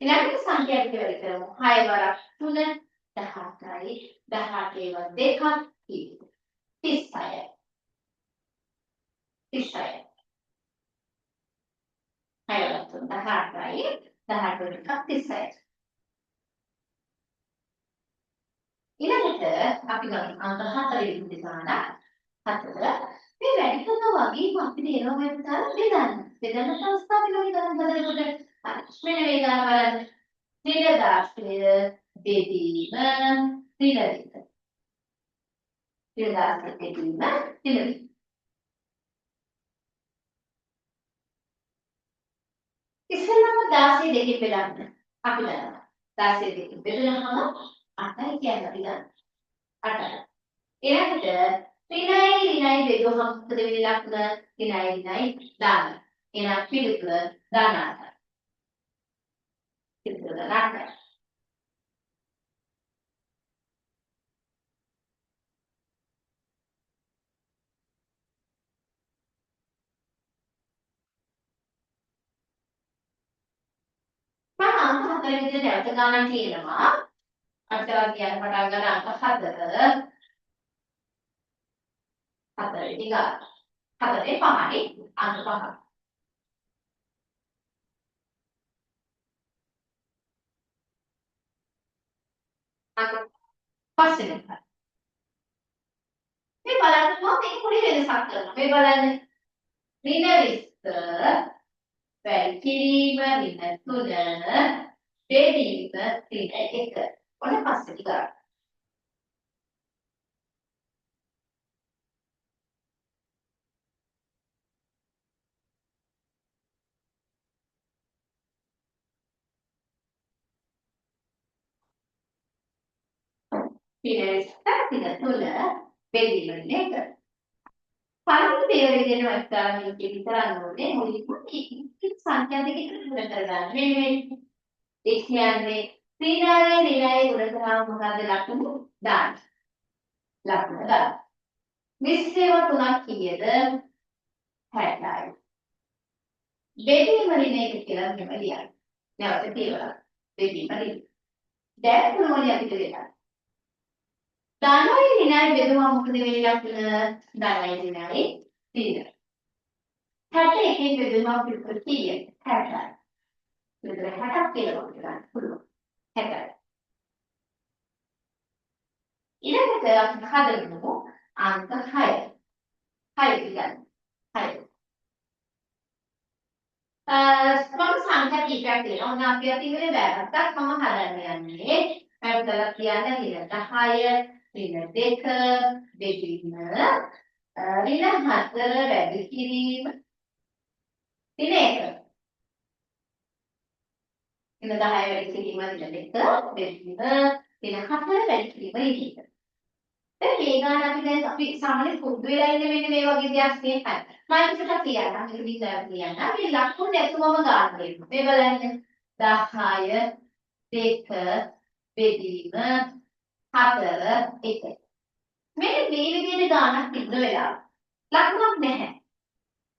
ඊළඟට සංඛ්‍යා ටික වැඩි කරමු. 6 වරක් 3 18යි 18 ඒවා දෙකක් 36යි 36යි 6 වරක් 3 18යි 18 දෙකක් 36යි ඊළඟට අපි ගමු අංක 4 විදිහට ගන්න 4 මේ වැඩි කරනවා වගේම අපිට එනවා මේ පුතාලා බෙදන්න අවස්ථාව පිළිගන්න හදනකොට මෙන්න මේ ගන්න බලන්න නිරදාස්ත්‍රය බෙදීම නිරදිත නිරදාස්ත්‍රය බෙදීම නිරදිත ඉස්සෙල්ලාම 16 දෙකෙන් බෙදන්න අපි දන්නවා 16 දෙකෙන් බෙදනහම 8යි කියන්නේ අපි දන්නවා 8යි ඊළඟට ඍණයි බෙදුවහම මොකද වෙන්නේ ලකුණ ඍණයි දාන එහෙනම් පිළිතුර දාන 8යි පිළිතුර දාන 8යි මම අංක 4 විදිහට නැවත ගණන් කියනවා අටවල් කියන පටන් ගන්න අංක 4 4 ටික 4 5යි අංක 5 අංක 5 වෙනකන් මේ බලන්න මේක පොඩි වෙනසක් කරනවා මේ බලන්න ඍණ විස්තර වැඩි කිරීම ඍණ 3 බෙදීම ඍණ 1 ඔන්න පස්සේ ටික ඍණ විස්තර ඍණ 3 බෙදීම ඍණ 1 පළවෙනි පේර විදිහට වස්තාව මේක විතරක් නෝනේ මුලින්ම මේ සංඛ්‍යා දෙක එකතු කරගන්න මේ ඒ කියන්නේ ත්‍රිනයි ඍණයි ගුණ කරාම මොකද ලකුණු දාන්න ලකුණ දාන්න මිශ්‍රව තුනක් කීයද 60යි බෙදීම ඍණ 1 කියලා මෙහෙම ලියන්න නැවත කියලා බෙදීම ඍණ දැන් මොනවද අපිට දෙන්න ධනයි ඍණයි බෙදුවා මොකද වෙන්නේ ලකුණ ධනයි ඍණයි 30 61 බෙදුවා පිළිතුර කීයද 60යි පිළිතුර 60ක් කියලා ගන්න පුළුවන් 60යි ඊළඟට අපි හදමු අංක 6 6 ගන්න 6 මම සංඛ්‍යා කීපයක් තියෙනවා. ඔන්න අපි අතින් වැරද්දක් මම හදන්න යන්නේ. වැරද්දක් කියන්න ඍණ 10 ඍණ 2 බෙදීම ඍණ 4 වැඩි කිරීම ඍණ 1 ඍණ 10 වැඩි කිරීම ඍණ 2 බෙදීම ඍණ 4 වැඩි කිරීම ඍණ 1 දැන් මේ ගාන අපි සාමාන්‍ය පුරුදු වෙලා ඉන්නේ මෙන්න මේ වගේ දෙයක් තියෙනවා. මම ඉස්සරහ කියන්නම් මේක විස්තර කියන්න. මේ ලකුණු නැතුවම ගන්න දෙන්න. මේ බලන්න 10 2 බෙදීම 4 1. මෙන්න මේ විදිහට ගානක් තිබුණ වෙලාව. ලකුණක් නැහැ.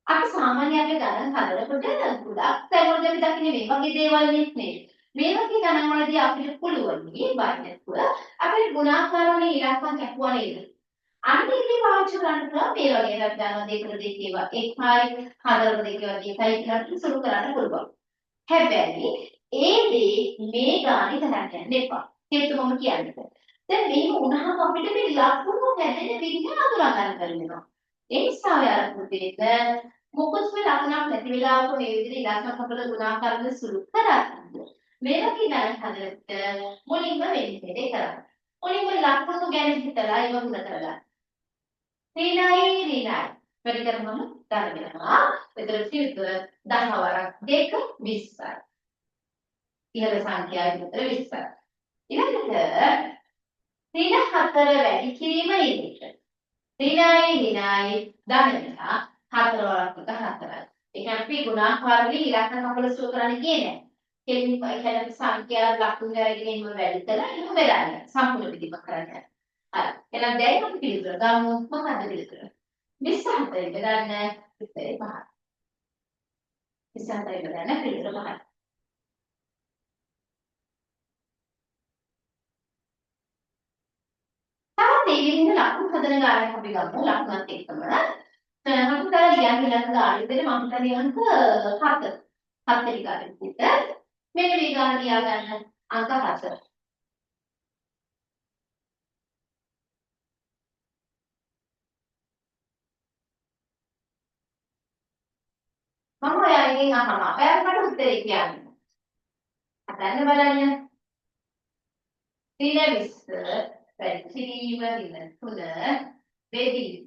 අපි සාමාන්‍ය අපේ ගණන් හදනකොට ගොඩක් තැන්වල අපි දකින්නේ මේ වගේ දේවල් නෙත්. මේ වගේ ගණන් වලදී අපිට පුළුවන් මේ බයිනස් වල අපිට ගුණාකාර වලින් ඉලක්කම් කැපුවා නේද? අන්න ඒකේ පාවිච්චි කරන්න පුළුවන් මේ වගේ එකක් ගන්නවා දෙකට දෙකේවා 1යි 4කට දෙකේවා 2යි කියලා අපිට සුළු කරන්න පුළුවන්. හැබැයි ඒ දේ මේ ගානේ ගණන් යන්න එපා. ඒක මම කියන්නේ. දැන් මේක උනහම අපිට මේ ලකුණු හැදෙන විදිහ අඳුරා ගන්න බැරිනවා. ඒ නිසා යාර පුතේ මොකද මේ ලකුණක් නැති වෙලාවක මේ විදිහට ඉලක්ක කපල ගුණාකාරයෙන් සුළු කරන්නේ. මේ වගේ ගණන් හදන්න මුලින්ම වෙන්නේ දෙක කරන්න. මුලින්ම ලකුණු ගැන හිතලා ඒව ගුණ කරගන්න. ඍණයි ඍණයි. වැඩි කරනම ධන වෙනවා. එතන සිවිතර 10 වරක් 2 20යි. ඉහළ සංඛ්‍යාවේ විතර 20යි. ඊළඟට ඍණ 4 වැඩි කිරීම ඉදිරියට. ඍණයි ඍණයි ධන වෙනවා. 4 වරක් 4යි. ඒ කියන්නේ අපි ගුණාකාරී ඉලක්ක කපල සුළු කරන්න කියන්නේ. කෙලින් කියන්නේ සංඛ්‍යා ලකුණු අරගෙන ඉන්න වැඩි කරලා එහෙම බෙදන්න. සම්පූර්ණ විදිහම කරන්න. හරි. එහෙනම් දැන් අපි පිළිතුර ගමු. මොකක්ද පිළිතුර? 27 බෙදන්න උත්තරේ 5. 27 බෙදන්න පිළිතුර 5. තවත් මේ විදිහට ලකුණු හදන ගානක් අපි ගමු. ලකුණත් එක්කම මම හිතලා ලියන්න ඉලක්ක ගාන විදිහට මම හිතන්නේ අංක 7. 7 ටික අරගෙන මෙන්න මේ ගාන ලියා ගන්න අංක 7. මම ඔයාලගෙන් අහනවා. ඔයාලා මට උත්තරේ කියන්න. හදන්න බලන්න. ඍණ 20 වැඩි කිරීම ඍණ 3 බෙදීම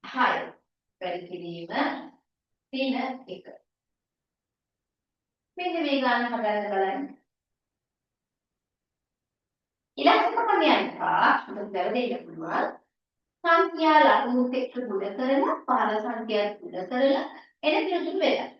6 වැඩි කිරීම ඍණ 1. මෙන්න මේ ගාන හදන්න බලන්න. ඉලක්ක කපන්නයන්පා අපිට දෙන්න පුළුවන්. සංඛ්‍යා ලකුණුත් එක්ක ගුණ කරලා පහළ සංඛ්‍යාත් ගුණ කරලා එන පිළිතුරු වෙලා.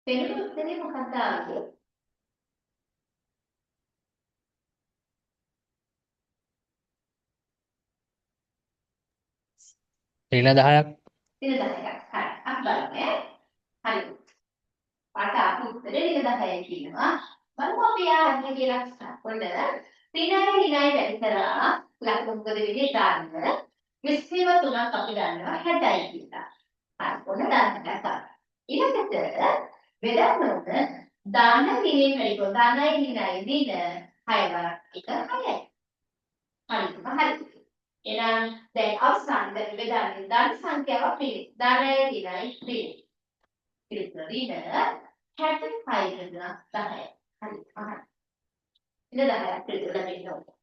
පෙනුණු උත්තරේ මොකක්ද ආවේ? ඍණ 10ක්. ඍණ 10ක්. හරි. අපි බලමු ඈ. හරි. පාට ආපු උත්තරේ ඍණ 10යි කියනවා. බලමු අපි ආන්නේ කියලා පොඩ්ඩ ඍණයි වැඩි කරා ලකුණු මොකද වෙන්නේ දාන්න. 20 තුනක් අපි දන්නවා 60යි කියලා. හරි. ඔන්න දාන්නට ගන්න. ඊළඟට බෙදන්න දාන දිනේ වැඩි කරා. දානයි දිනයි දින 6 වරක් එක 6යි. හරි. එහෙනම් දැන් අවසාන බෙදන්නේ දාන සංඛ්‍යාව පිළි. දානයි දිනයි පිළි. පිළිතුර 65 ද 10යි. හරි. ඉතින් 10ක් පිළිතුර ලැබෙන්න ඕනේ.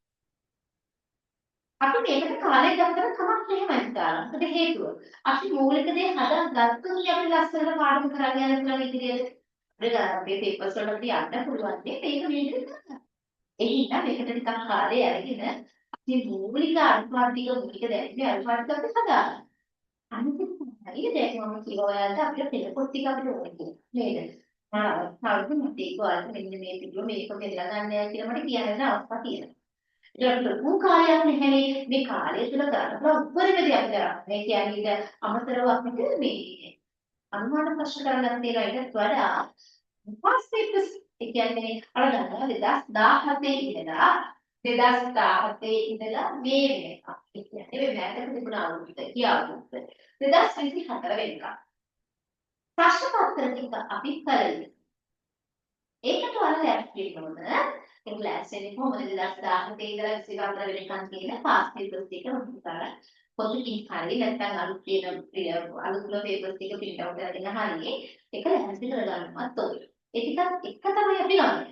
අපි මේකට කාලය ගත්තම කමක් නැහැ දාලා. මොකද හේතුව අපි මූලික දේ හදාගත්තොත් අපි ලස්සනට පාඩම කරගෙන යන්න පුළුවන් ඉදිරියට. අපේ පේපර්ස් වල තියන්න පුළුවන් නේ මේක මේකට ගන්න. ඒ හින්දා මේකට ටිකක් කාලය අරගෙන අපි මූලික අනුපාතික මූලික දැක්මේ අනුපාතික අපි හදාගන්න. අනිත් එක තමයි දැන් මම කිව්වා ඔයාලට අපිට පෙළපොත් ටික අපිට ඕනේ කියලා. නේද? මම මතේ ඔයාලට මෙන්න මේ පිටුව මේක බෙදලා ගන්නයි කියලා මට කියන්න අවස්ථාවක් තියෙනවා. ඒකට ලොකු කාලයක් නැහැනේ මේ කාලය තුල කරන්න පුළුවන් උපරිම දේ අපි කරන්නේ. ඒ කියන්නේ ඊට අමතරව අපිට මේ අනුමාන ප්‍රශ්න කරන්න තියෙනවා ඊට වඩා පස්සේ ඒ කියන්නේ අර ගන්නවා 2017 ඉඳලා 2017 ඉඳලා මේ වෙනකම්. ඒ කියන්නේ මේ මෑතක තිබුණ අවුරුද්ද කියාවුරුද්ද 2024 වෙනකම්. ප්‍රශ්න පත්‍ර ටික අපි කරලා ඒකට ඔයාලා ලැස්ති වෙන්න ඕන. ඒ ලැස්ති වෙන්නේ කොහොමද 2017 ඉඳලා 24 වෙනකම් කියන පාස් පේපර්ස් ටික උන්වහන්සේ පොතකින් හරි නැත්නම් අලුත් තියෙන අලුත් පේපර්ස් ටික print out කරගෙන හරි ඒක ලැස්ති කරගන්නවත් ඕනේ. ඒ ටිකත් එක තමයි අපි ගන්න.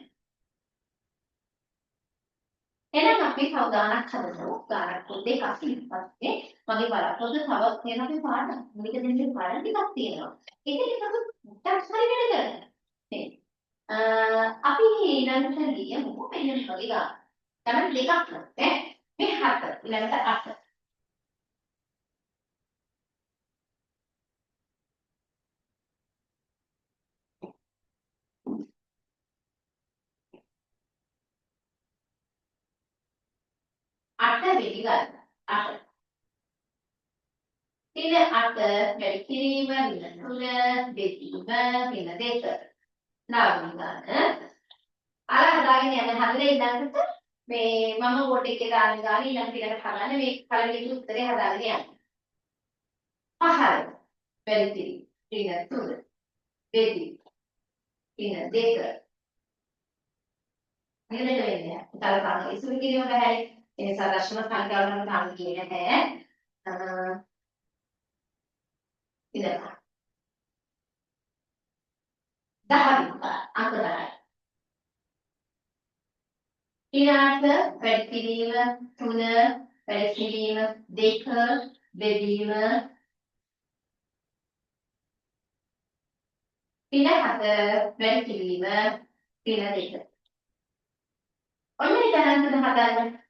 එහෙනම් අපි තව ගානක් හදමු. ගානක් දෙකක් ඉස්සෙල්පස්සේ මගේ බලාපොරොත්තු තව වෙන අපි පාඩම් මුලික දෙන්නේ පාඩම් ටිකක් තියෙනවා. ඒක ටිකක් මුට්ටක් හරි වැඩ කරන්න. නේද? අපි ඊළඟට ලියමු මෙන්න මේ වගේ ගාන. ගණන් දෙකක් නේ. මේ 7 ඊළඟට 8. අට වෙනි ගාන. 8. පින 8 වැඩි කිරීම පින 3 බෙදීම පින 2. නාවන ගාන. අර හදාගෙන යන හදලා ඊළඟට මේ මම බෝඩ් එකේ දාන ගාන ඊළඟට හදන්න මේ පළවෙනි උත්තරේ හදාගෙන යන්න. පහළ වැඩි කිරීම පින 3 බෙදීම පින 2. ඊළඟට වෙන්නේ තලපාන ඉසුරු කිරීම බෑ. ඒ නිසා දශම සංඛ්‍යාව නම් ගන්න කියන්නේ නැහැ. ඉතින් 10 අංක 10. ඊළඟට වැඩි කිරීම 3 වැඩි කිරීම 2 බෙදීම පින 7 වැඩි කිරීම පින 2. ඔන්න ඒ ගණන් තුන හදන්න.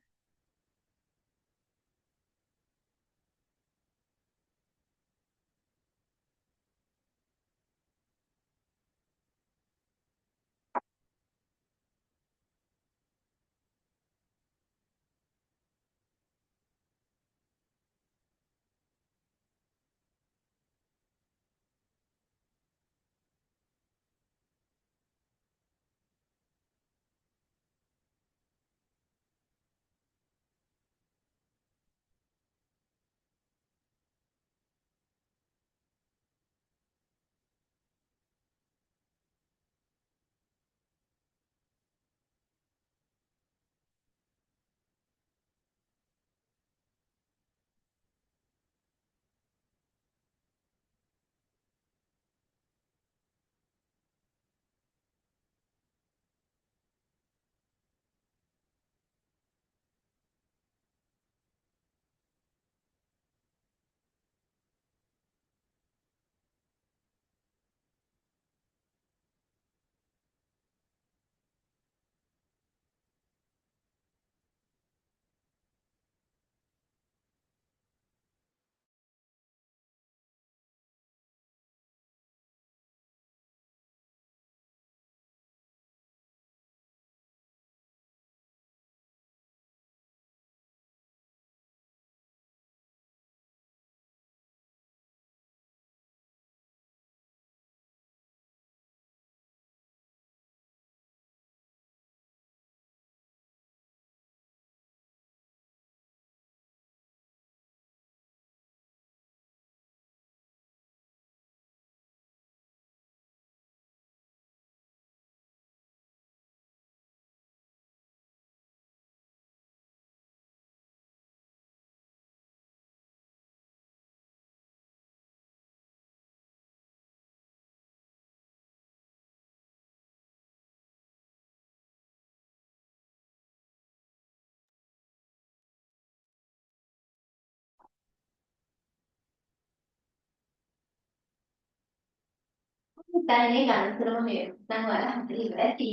දැන් මේ ගණන්තරම මේ දැන් ඔයාලා හතරේ ඉවරයි.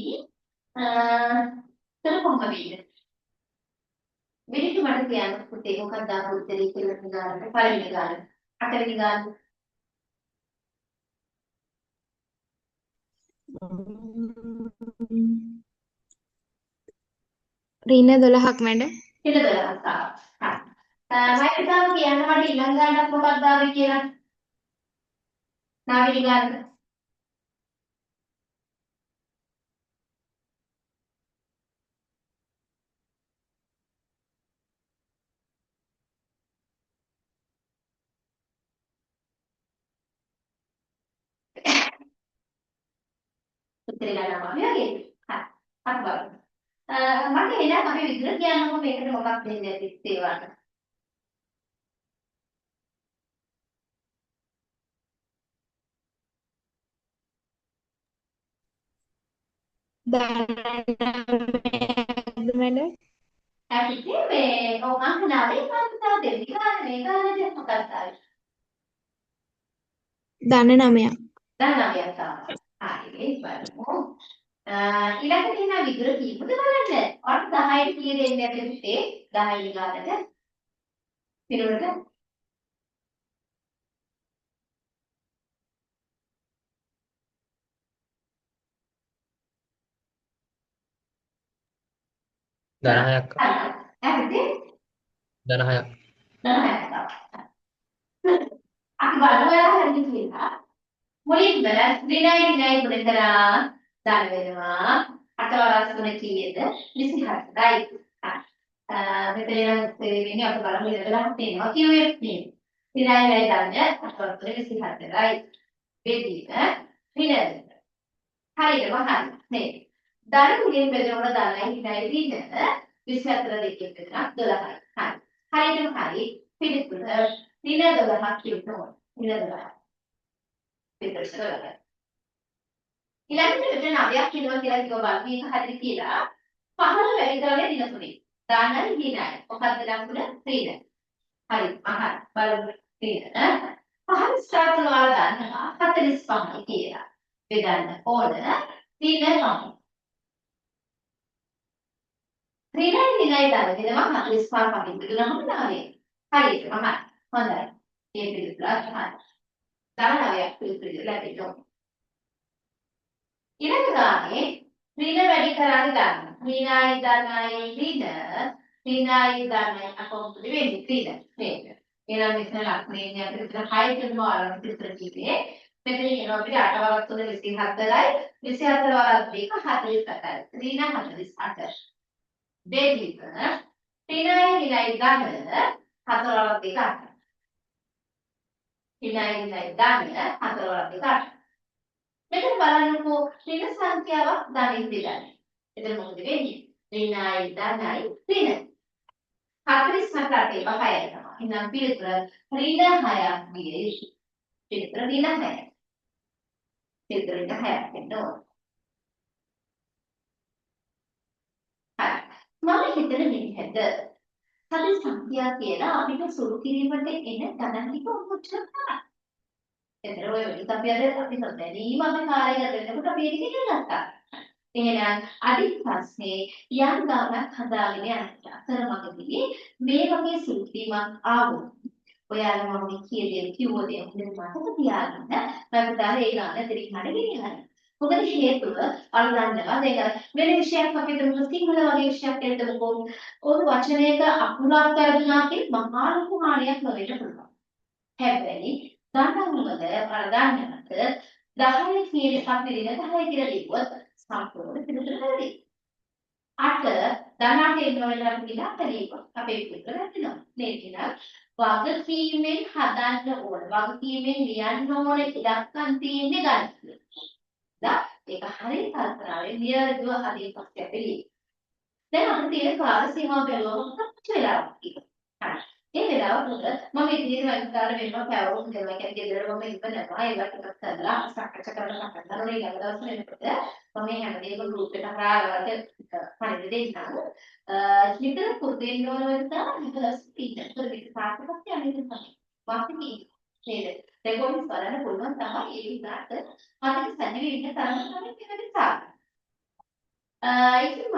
කොහොමද වෙන්නේ? මිනිත්තු මට කියන්න පුතේ මොකක්ද ආපු උත්තරේ කියලා ගානට පළවෙනි ගාන. හතරවෙනි ගාන. ඍණ 12ක් වැඩ. හිත 12ක් ආවා. හරි. මම හිතාම කියන්න මට ඊළඟ ගානක් මොකක්ද ආවේ කියලා. නාවෙනි ගානට. උත්තරේ ගන්නවා අපි වගේ. හරි. අපි බලමු. මට එනවා අපි විතර කියන්නකො මේකට මොකක්ද දෙන්නේ ඇති ඒවට. දැනට වැඩ. ඇයි මේ ඔව් අංක 9 මාතෘකාව දෙන්නේ ගාන මේ ගානට මොකක්ද ආවේ? දන 9ක්. දැන් 9ක් ආවා. හරි බලමු. ඊළඟට තියෙන විදුර කීපද බලන්න. ඔයාලට 10ට කීය දෙන්නේ අපි පුතේ 10 වෙනි ගානට පිරුණට 10ක් හරිද? 10ක් 10ක් අපි බලමු එයා හරිද කියලා. මුලින්ම ඍණයි ඍණයි ගුණ කරා දාන වෙනවා. අටවරස් ගුණ කීයද? 27යි. මෙතන වෙන්නේ අපි බලමු ඉඳලා තියෙනවා කියුවේ නේ. ඍණයි දාන්න අටවරස් ගුණ 27යි. වෙදීම ඍණ. හරියටම හරි. නේද? ධන මුලින් බෙදනකොට ධනයි ඍණයි ඍණ 24 දෙකෙන් බෙදනවා 12යි. හරි. හරියටම හරි. පිළිතුර ඍණ 12ක් කියනවා. ඍණ 12. පිළිතුර 12. ඊළඟට මෙතන 9ක් කියනවා කියලා කිව්ව බලන්න මේක හරියට කියලා 15 වැඩි කරන්නේ දින තුනේ. දානයි දිනයි. මොකක්ද ලකුණ? ඍණ. හරි. බලමු ඍණ. 5 ස්ටාර්ට් කරනවා ගන්නවා 45යි කියලා. බෙදන්න ඕන ඍණ 9. ඍණයි දිනයි දාන දෙනවා 45කින් බෙදුනම 9. හරියට මම හොඳයි. මේ පිළිතුර හරි. දාන 9ක් පිළිතුර ලැබෙනවා. ඊළඟ ගානේ ඍණ වැඩි කරාද ගන්න. ඍණයි ධනයි ඍණ ඍණයි ධනයි අකොම්පුට වෙන්නේ ඍණ මේක. එහෙනම් මෙතන ලක්ෂණේ අපිට විතර 6 දෙනම ආරම්භ විතර කිව්වේ. මෙතන එනවා අපිට 8 වරක් තුන 24යි 24 වරක් දෙක 48යි. ඍණ 48. දෙක ඍණයි ඍණයි ධන 4 වරක් දෙක 8. ඍණයි ඍණයි ධන 4 වරක් දෙක 8. මෙතන බලන්නකෝ ඍණ සංඛ්‍යාවක් ධනෙන් බෙදන්නේ. එතන මොකද වෙන්නේ? ඍණයි ධනයි ඍණ. 47 8 6 තමයි. එහෙනම් පිළිතුර ඍණ 6ක් විය යුතුයි. පිළිතුර ඍණ 6. පිළිතුර ඍණ 6ක් වෙන්න ඕන. හරි. මම හිතන විදිහට සති සංඛ්‍යා කියලා අපිට සුළු කිරීමට එන ගණන් ටික ඔච්චර තමයි. එතන ඔය වෙලට අපි අපි දැනීම අපි කාර්යය කරනකොට අපි ඒක ඉගෙන ගත්තා. එහෙනම් අදිත් ප්‍රශ්නේ යම් ගානක් හදාගෙන යන්න අතරමඟදී මේ වගේ සුළුවීමක් ආවොත් ඔයාලා මම කිය දේ කිව්ව දේ හොඳට මතක තියාගන්න නැත්නම් ඒ ගාන දෙරින් හරියට ගෙනියන්න. මොකද හේතුව අනුරන්නවා දෙක වෙන විෂයක් අපි හිතමු සිංහල වගේ විෂයක් හිතමුකෝ ඕක වචනයක අකුරක් වැරදුනා කියලා මහා ලොකු හානියක් නොවෙන්න පුළුවන්. හැබැයි ගණන්වල ප්‍රධානමත 10 කියන එකක් පිළිගන්න 10 කියලා ලිව්වොත් සම්පූර්ණ පිළිතුර හරි. 8 ධනාට එනවල අපි ඉලක්ක ලිව්වොත් අපේ පිළිතුර හරිනවා. මේක වගකීමෙන් හදන්න ඕන. වගකීමෙන් ලියන්න ඕන ඉලක්කම් තියෙන්නේ ගන්න. ඒක හරිය කල්පනාවේ නියරදුව අදී පස්සේ අපි ලියමු. දැන් අපිට තියෙන කාල සීමාව බැලුවම කොච්චර වෙලාවක් තියෙනවද? හරි. ඒ වෙලාව තුළ මම ඉදිරියට වයින්කාර වෙනවා පැවරුම් දෙනවා. කියන්නේ ගෙදර මම ඉන්නනවා ඒවත් එකක් කරලා සාකච්ඡා කරලා කතා කරනවා. ඊළඟ දවසේ වෙනකොට මම මේ හැමදේම ගෲප් එකට හරවලට පරිදි දෙන්නම්. විතර පුතේන් වල වෙනදා විතරස් ඉන්න. ඒක විතර සාකච්ඡාවක් යන්නේ නැහැ. වාසිකී නේද? රෙකෝඩින්ග්ස් බලන්න පුළුවන් තමයි ඒ විදිහට අපිට සැදී ඉන්න තරම තමයි මේකට සාර්ථක. ඉතින් මම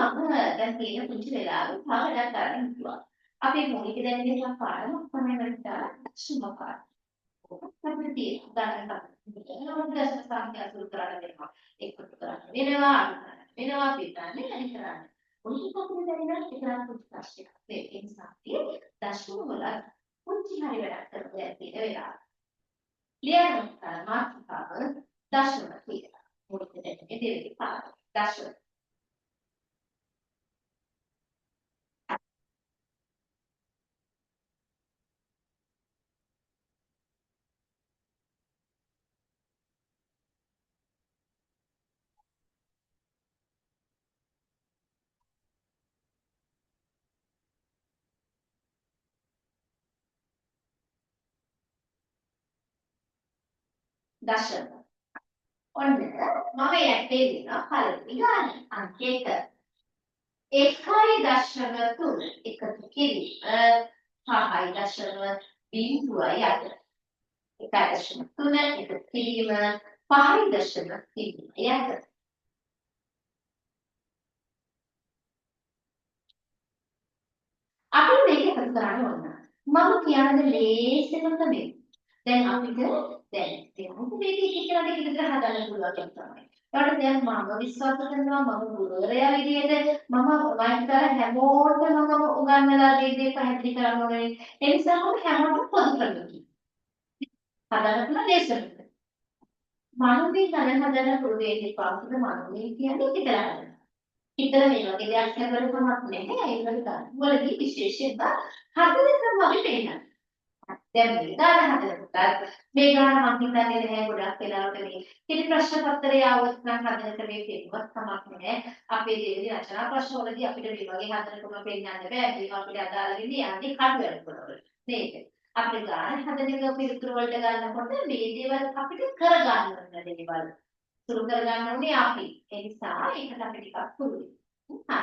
දැන් තියෙන පුංචි වෙලාවෙ තව වැඩක් කරන්න හිතුවා. අපේ මොනිටර් දැන් එකක් පාඩමක් තමයි මම දාලා සුම පාඩම. අපිට තියෙන උදාහරණ ගන්න. දශම සංඛ්‍යා සූත්‍ර කරලා දෙනවා. එකතු කරන්න වෙනවා, අනුකරන්න වෙනවා, පිටන්නේ අනිත් කරන්න. මොනිටර් අපිට දැනෙන විතරක් පුංචි ප්‍රශ්නයක්. ඒ නිසා අපි දශම වල පුංචි හරි වැඩක් කරලා තියෙන වෙලාව. ලියන්න මාතෘකාව දශම කියලා. මොනිටර් එකේ දෙවෙනි පාඩම. දශම දශම. ඔන්න මම යැපේ දෙනවා පළවෙනි ගාන. අංක 1. 1.3 එකතු කිරීම 5.0.8. 1.3 එකතු කිරීම 5.0.8. අපි මේක එකතු කරන්න ඕන. මම කියන්නේ ලේසියම තමයි. දැන් අපිට දැන් මේක ඉතිරි විදිහට හදන්න පුළුවන් තමයි. ඒකට දැන් මම විශ්වාස කරනවා මම ගුරුවරයා විදිහට මම වයින් කර හැමෝටම මම උගන්වලා දෙන්නේ පැහැදිලි කරන්න ඕනේ. ඒ නිසා මම හැමෝටම පොදු කරනවා. හදන්න පුළුවන් දේශනයක්. මනුවේ හදන්න පුළුවන් දෙයක් පාසල මනුවේ කියන්නේ හිතලා හදන්න. හිතලා මේ වගේ දෙයක් කරනකමක් නැහැ. ඒක ගන්න. වලදී විශේෂයෙන්ම හදන්න වගේ පේනවා. දැන් මේ ගාන හදනකොට මේ ගාන මම හිතන්නේ නැහැ ගොඩක් වෙලාවට මේ ඉතින් ප්‍රශ්න පත්‍රය આવොත් නම් හදන ක්‍රමයේ තේරුවත් කමක් නැහැ. අපේ දෙවිදි රචනා ප්‍රශ්න වලදී අපිට මේ වගේ හදන ක්‍රම පෙන්නන්න බෑ. ඒක අපිට අදාළ වෙන්නේ යන්නේ කඩ වෙනකොට. නේද? අපේ ගාන හදන එක පිළිතුරු වලට ගන්නකොට මේ දේවල් අපිට කරගන්න වෙන දේවල්. සුරු කරගන්න ඕනේ අපි. ඒ නිසා ඒකට අපි ටිකක් පුරුදු. හරි.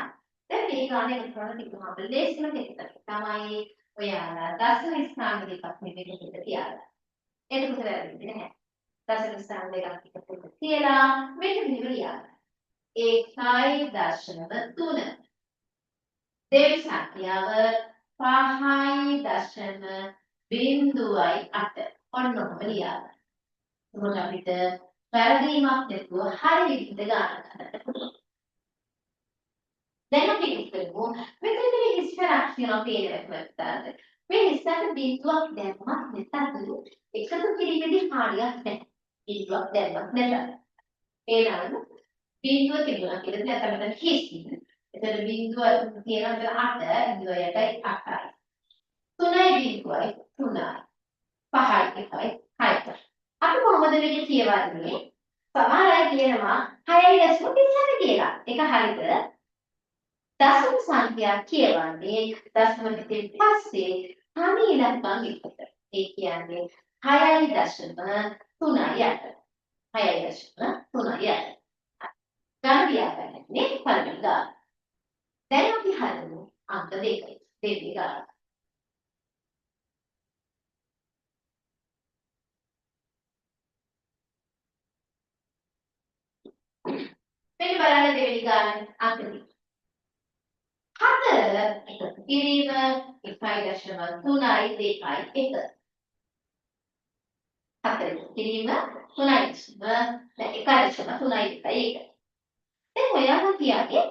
දැන් මේ ගාන එක කරලා තිබුණාම ලේසිම දෙයක් තමයි ඔයාලා දශම ස්ථාන දෙකක් මෙතන තියාගන්න. එතකොට වැරදින්නේ නැහැ. දශම ස්ථාන දෙකක් එකතු තියලා මෙතන ලියන්න. 1.3 දෙවි සංඛ්‍යාව 5.08 ඔන්න ඔහම ලියන්න. එතකොට අපිට වැරදීමක් නැතුව හරි විදිහට ගන්න පුළුවන්. දැන් අපි ඉස්සරහු මෙතන මේ ඉස්සරහ කියන පේනවට මේ ඉස්සරහ බිඳුවක් දැම්මත් නැත්නම් එකතු කිරීමේදී හානියක් නැහැ. බිඳුවක් දැම්මත් නැත්නම් ඒනනම් බිඳුව තිබුණා කියලා දැන් අපිට කිසිම. එතන බිඳුව තියෙනවා 8 බිඳුවයි 8යි. 3යි බිඳුවයි 3යි. 5යි 6යි. අපි කොහොමද මේක කියවන්නේ? සමහර අය කියනවා 6.30 කියලා. ඒක හරිද? දශම සංඛ්‍යා කියවන්නේ දශම පිටින් පස්සේ තනි ඉලක්කම් එකට. ඒ කියන්නේ 6.3 8. 6.3 8. ගන්න ව්‍යාකරණයේ පළවෙනි ගාන. දැන් අපි හදමු අංක 2. දෙවෙනි ගාන. මෙන්න බලන්න දෙවෙනි ගාන අංක 2. 4 එකතු කිරීම 1.3යි 2යි 1. 4 එකතු කිරීම 3යි 1.3යි 2යි 1. දැන් ඔයාලා කියන්නේ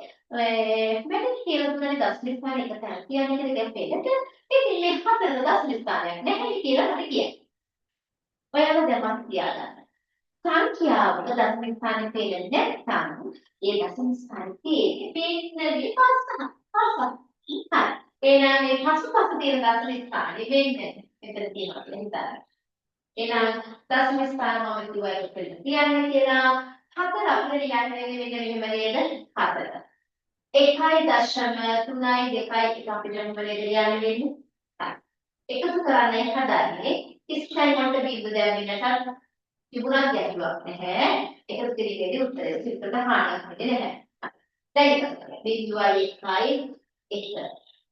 මෙතන කියලා දුන්නේ දශම ස්ථාන එක තැන කියන්නේ කියලා දෙයක් ඉතින් මේ 4 දශම ස්ථානයක් නැහැ කියලා මට කියන්නේ. ඔයාලා දැන් මම තියාගන්න. සංඛ්‍යාවක දශම ස්ථානේ පේන්නේ නැත්නම් ඒ දශම ස්ථානේ පේන්නේ පස්සක්. හරි. එහෙනම් මේ පසුපස තියෙන දශම ස්ථානේ වෙන්නේ මෙතන තියෙනවා කියලා හිතන්න. එහෙනම් දශම ස්ථාන මම කිව්වා ඒක පිළිගන්න තියන්නේ කියලා. 4 අපිට ලියන්න වෙන්නේ මෙන්න මෙහෙම නේද? 4. 1.3යි 2යි එක අපිට මෙහෙම නේද ලියන්න වෙන්නේ? හරි. එකතු කරන්නේ හදන්නේ ඉස්සයි මන්ට බිඳු දැම්මිනට තිබුණා ගැටලුවක් නැහැ. එකතු කිරීමේදී උත්තරය සිතට හානියක් වෙන්නේ නැහැ. දැන් එකතු කරලා බිඳුවයි 1යි 1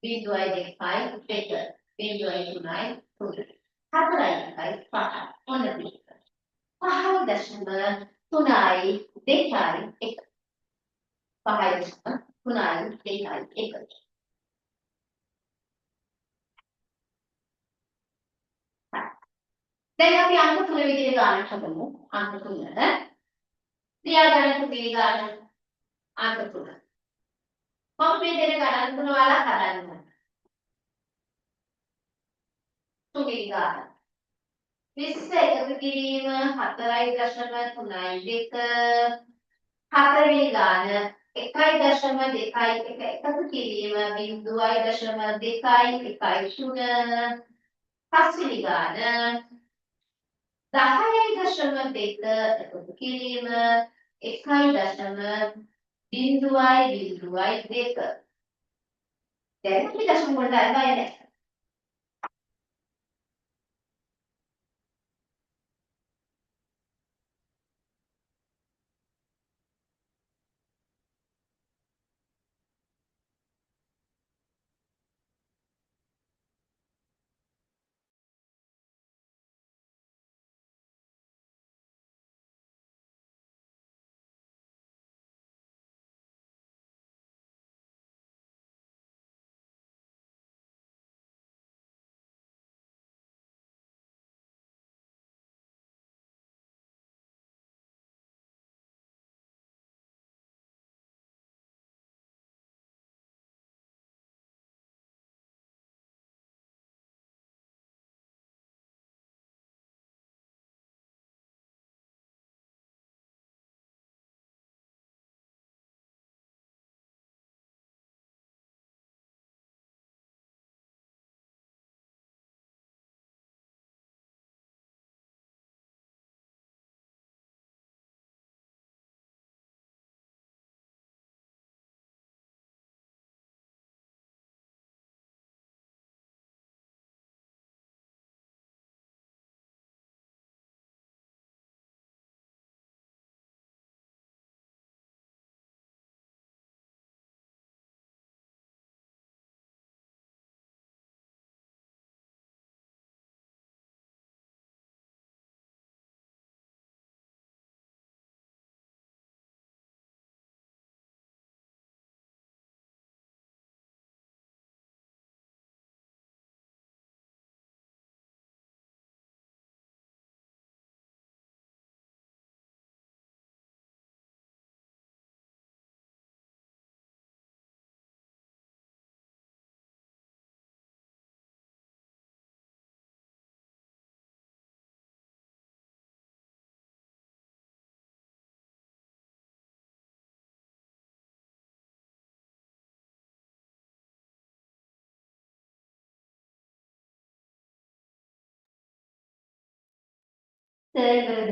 බිඳුවයි 2යි 1 බිඳුවයි 3යි 3. 4යි 5යි ඔන්න මේක 5.3යි 2යි 1 5.3යි 2යි 1 දැන් අපි අංක 3 විදිහට ගානක් හදමු අංක 3 ලියාගන්න පිළිගන්න අංක 3 මම මේ දෙන ගණන් තුන වල හදන්න තුනී ගාන 20 එකතු කිරීම 4.3යි 2 හතරවෙනි ගාන 1.2 එකතු කිරීම 0.2යි 1.3 පස්වෙනි ගාන 10.2 එකතු කිරීම 1.0.2 දැන් අපි දශම වලට අය නැහැ සර්වර්ද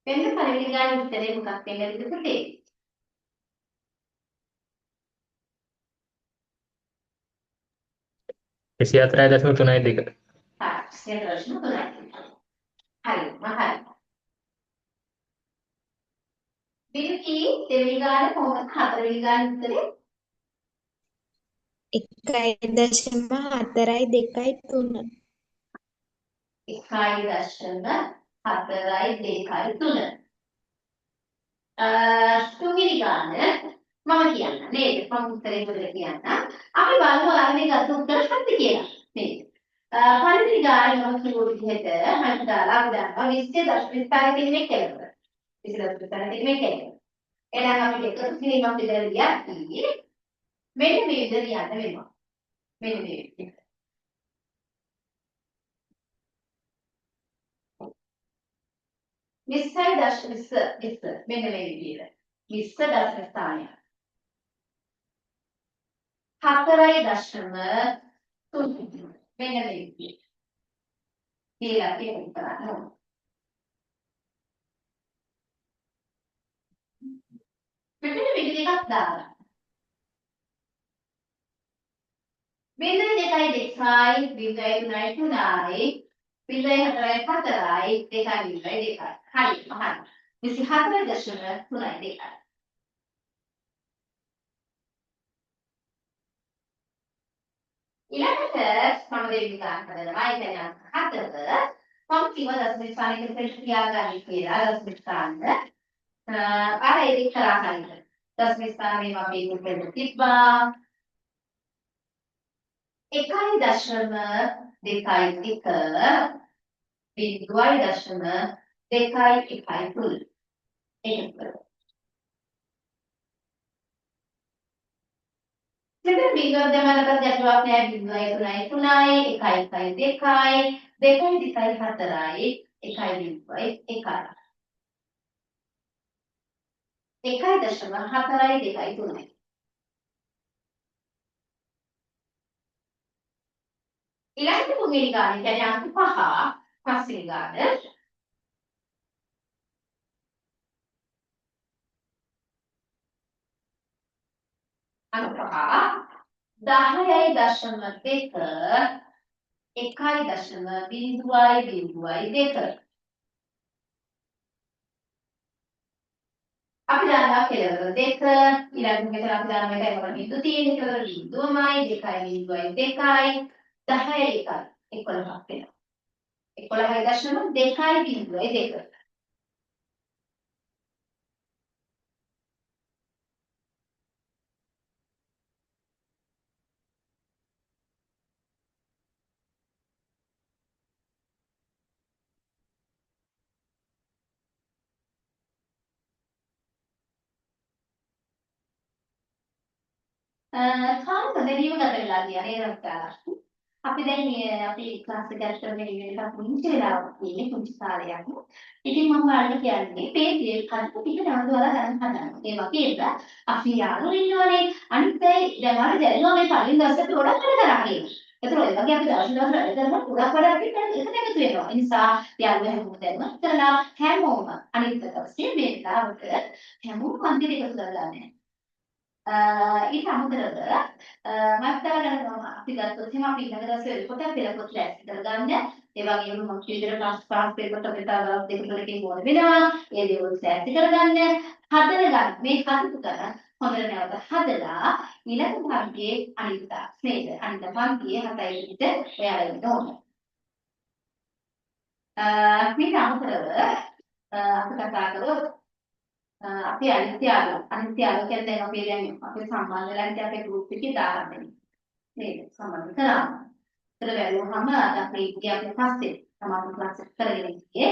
වෙන පළවෙනි ගාන උත්තරේ මොකක් වෙන්නද පුතේ 24.3යි 2 හරි සියලු ප්‍රශ්න තුනයි හරි මහරි විකි දෙවෙනි ගාන කොහොමද හතරවෙනි ගාන උත්තරේ 1.4යි 2යි 3 1.4යි 2යි 3 තුන්වෙනි ගාන මම කියන්න නේද මම උත්තරේ පොඩ්ඩක් කියන්න අපි බලමු ළඟදී ගත්ත උත්තර හරිද කියලා නේද පළවෙනි ගාන මම කියපු විදිහට හන්දාලා අපි දන්නවා 20 දශමික තියෙන්නේ කියලා 20 දශමික තියෙන්නේ කියලා එහෙනම් අපිට එකතු කිරීමක් විතර ගියා මෙන්න මේ විදිහට යන්න වෙනවා මෙන්න මේ විදිහට 20.20 මෙන්න මේ විදිහට 20 දශම ස්ථානය 4.3 මෙන්න මේ විදිහට කියලා කියමු කරන්න මෙතන විදිහ එකක් දාලා බිඳුව 2.2යි 0.3යි 3යි 0.4යි 4යි 2.2යි හරි හරි 24.3 දෙකයි. ඊළඟට මම දෙවි ගන්න හදනවා. ඒ කියන්නේ අංක 4 මම කිව්ව දශමික ස්ථානයකට පෙළ තියාගන්න කියලා දශමික ස්ථානද. අර ඒක කරා හරියට. දශමික ස්ථානයේ මම මේක පෙළ තිබ්බා. 1.21 0.213 ඒක කරා. මෙතන බිංදුවක් දැමනකට ගැටලුවක් නෑ 0.3 3යි 1.2යි 2.4යි 1.1යි 1.4යි 2.3යි ඊළඟට තුන්වෙනි ගාන කියන්නේ අංක 5 පස්වෙනි ගාන අංක 5 10.2 1.0.2 අපි දන්නවා කෙලවර 2 ඊළඟට මෙතන අපි දන්නවා මේකයි මොකද බිංදු තියෙන්නේ කෙලවර බිංදුවමයි 2.2යි 10යි 1යි 11ක් වෙනවා 11.2 කාලෙක දෙවියෝ ගත වෙලා ගියා නේද පුතාලා? අපි දැන් මේ අපි ක්ලාස් එක ඇත්තටම මේ වෙනකන් පුංචි වෙලාවක් තියෙන්නේ පුංචි කාලයක්. ඉතින් මම ඔයාලට කියන්නේ පේජ් එක හදලා ටික නවදවලා ගන්න හදන්න. ඒ වගේම අපි යාළුවෝ ඉන්නවනේ. අනිත් අය දැන් ඔයාලට දැනෙනවා මේ පළවෙනි දවසට ගොඩක් වැඩ කරා කියලා. ඒතර ඔය වගේ අපි දවස් වැඩ කරනකොට ගොඩක් වැඩ අපිට එකට එකතු වෙනවා. ඒ නිසා යාළුවෝ හැමෝම දැනුවත් කරලා හැමෝම අනිත් දවසේ මේ වෙලාවට හැමෝම මන්දිරේ එකතු කරගන්න. ඊට අමතරව මත්තවල අපි ගත්තොත් එහෙනම් අපි ඊළඟ දවසේ වෙලකොට පෙරපොත් ලෑස්ති කරගන්න. ඒ වගේම මොකද විදිහට පාස් පෙරපොත් අපිට තව දෙක තුනකින් ඕන වෙනවා. ඒ දේවල් ලෑස්ති කරගන්න. හදලා මේ හදපු තර හොඳට නැවත හදලා ඊළඟ පන්තියේ අනිත්තා නේද? අනිත් පන්තියේ 7යි විතර ඔයාලා ඉන්න ඕනේ. ඊට අමතරව අපි කතා කරමු අපි අනිත්‍යව කියන්නේ අපි දැන් අපේ සම්බන්ධ වෙලා ඉතින් අපේ ගෲප් එකේ දාගන්න නේද සම්බන්ධ කරා. ඒතර බැලුවහම අපි ඉන්නේ අපි පස්සේ තමයි ක්ලාස් එක කරගෙන ඉන්නේ.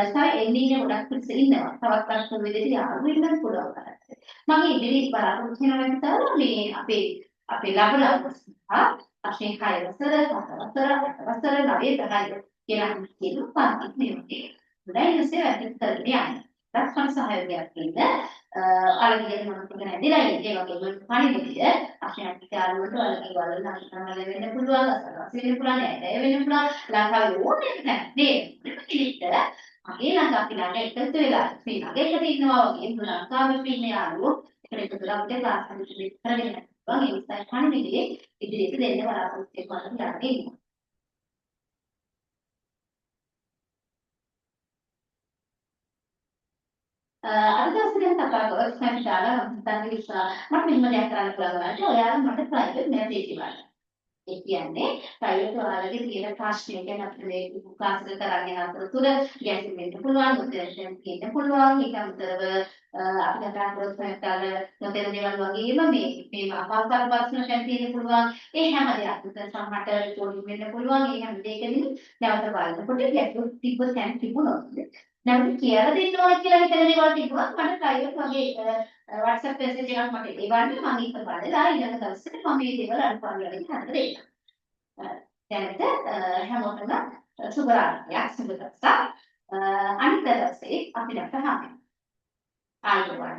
තව එන්නේ ගොඩක් පිටස ඉන්නවා. තවත් ප්‍රශ්න විදිහට යාළුවෝ ඉන්න පුළුවන් කරන්නේ. මම ඉදිරි බලාපොරොත්තු වෙනවා විතර මේ අපේ ලබන අවස්ථා අපේ 6 වසර 7 වසර 8 වසර 9 10 කියලා කියන පාටික් නෙමෙයි. ගොඩයි ඉස්සේ වැඩ කරගෙන යන්නේ. රක්ෂණ සහයෝගයක් දෙන්න අලගියේ මනසක නැදිලා ඉන්නේ ඒ වගේම පණිවිඩය අපේ යාළුවන්ට අලගිය වල නම් වෙන්න පුළුවන් අසරස් වෙන්න පුළුවන් නේද වෙන්න පුළුවන් ලංකාවේ ඕනේ නැහැ ඉතින් මගේ ළඟ අපි ළඟ එකතු වෙලා මේ ළඟ එකට ඉන්නවා වගේ ලංකාවේ ඉන්න යාළුවෝ එකට එකතු වෙලා අපිට ක්ලාස් එකක් කරගෙන යනවා ඒ නිසා පණිවිඩය ඉදිරියට දෙන්න බලාපොරොත්තු වෙනවා ළඟ අද දවසේ ගැන කතා කරලා මම දාලා හිතන්නේ විශ්වාස මට මෙහෙම දෙයක් කරන්න පුළුවන් වුණාට ඔයාලා මට ප්‍රයිවට් මැසේජ් ඉවන්න. ඒ කියන්නේ ප්‍රයිවට් ඔයාලගේ තියෙන ප්‍රශ්න ගැන අපිට මේ ක්ලාස් එක කරගෙන අතරතුර ගැටුම් වෙන්න පුළුවන්, උත්තරයන් දෙන්න පුළුවන්. ඒක අතරව අපි කතා කරොත් නැත්නම් නොතේර දේවල් වගේම මේ අපහසුතාව ප්‍රශ්න ගැන තියෙන්න පුළුවන්. ඒ හැම දෙයක්ම සමහරට රෙකෝඩින් වෙන්න පුළුවන්. ඒ හැම දෙයකදීම නැවත බලනකොට ගැටුම් තිබ්බ තැන් තිබුණොත් නැවත කියලා දෙන්න ඕන කියලා හිතන දේවල් තිබුණොත් මට ප්‍රයිවට් වගේ WhatsApp message එකක් මට එවන්න මම ඒක බලලා ඊළඟ දවසට මම මේ දේවල් අනුපාඩු වලින් හදලා දෙන්නම්. දැනට හැමෝටම සුබ රාත්‍රියක් සුබ දවසක්. අනිත් දවසේ අපි නැවත හම්බෙමු. ආයුබෝවන්.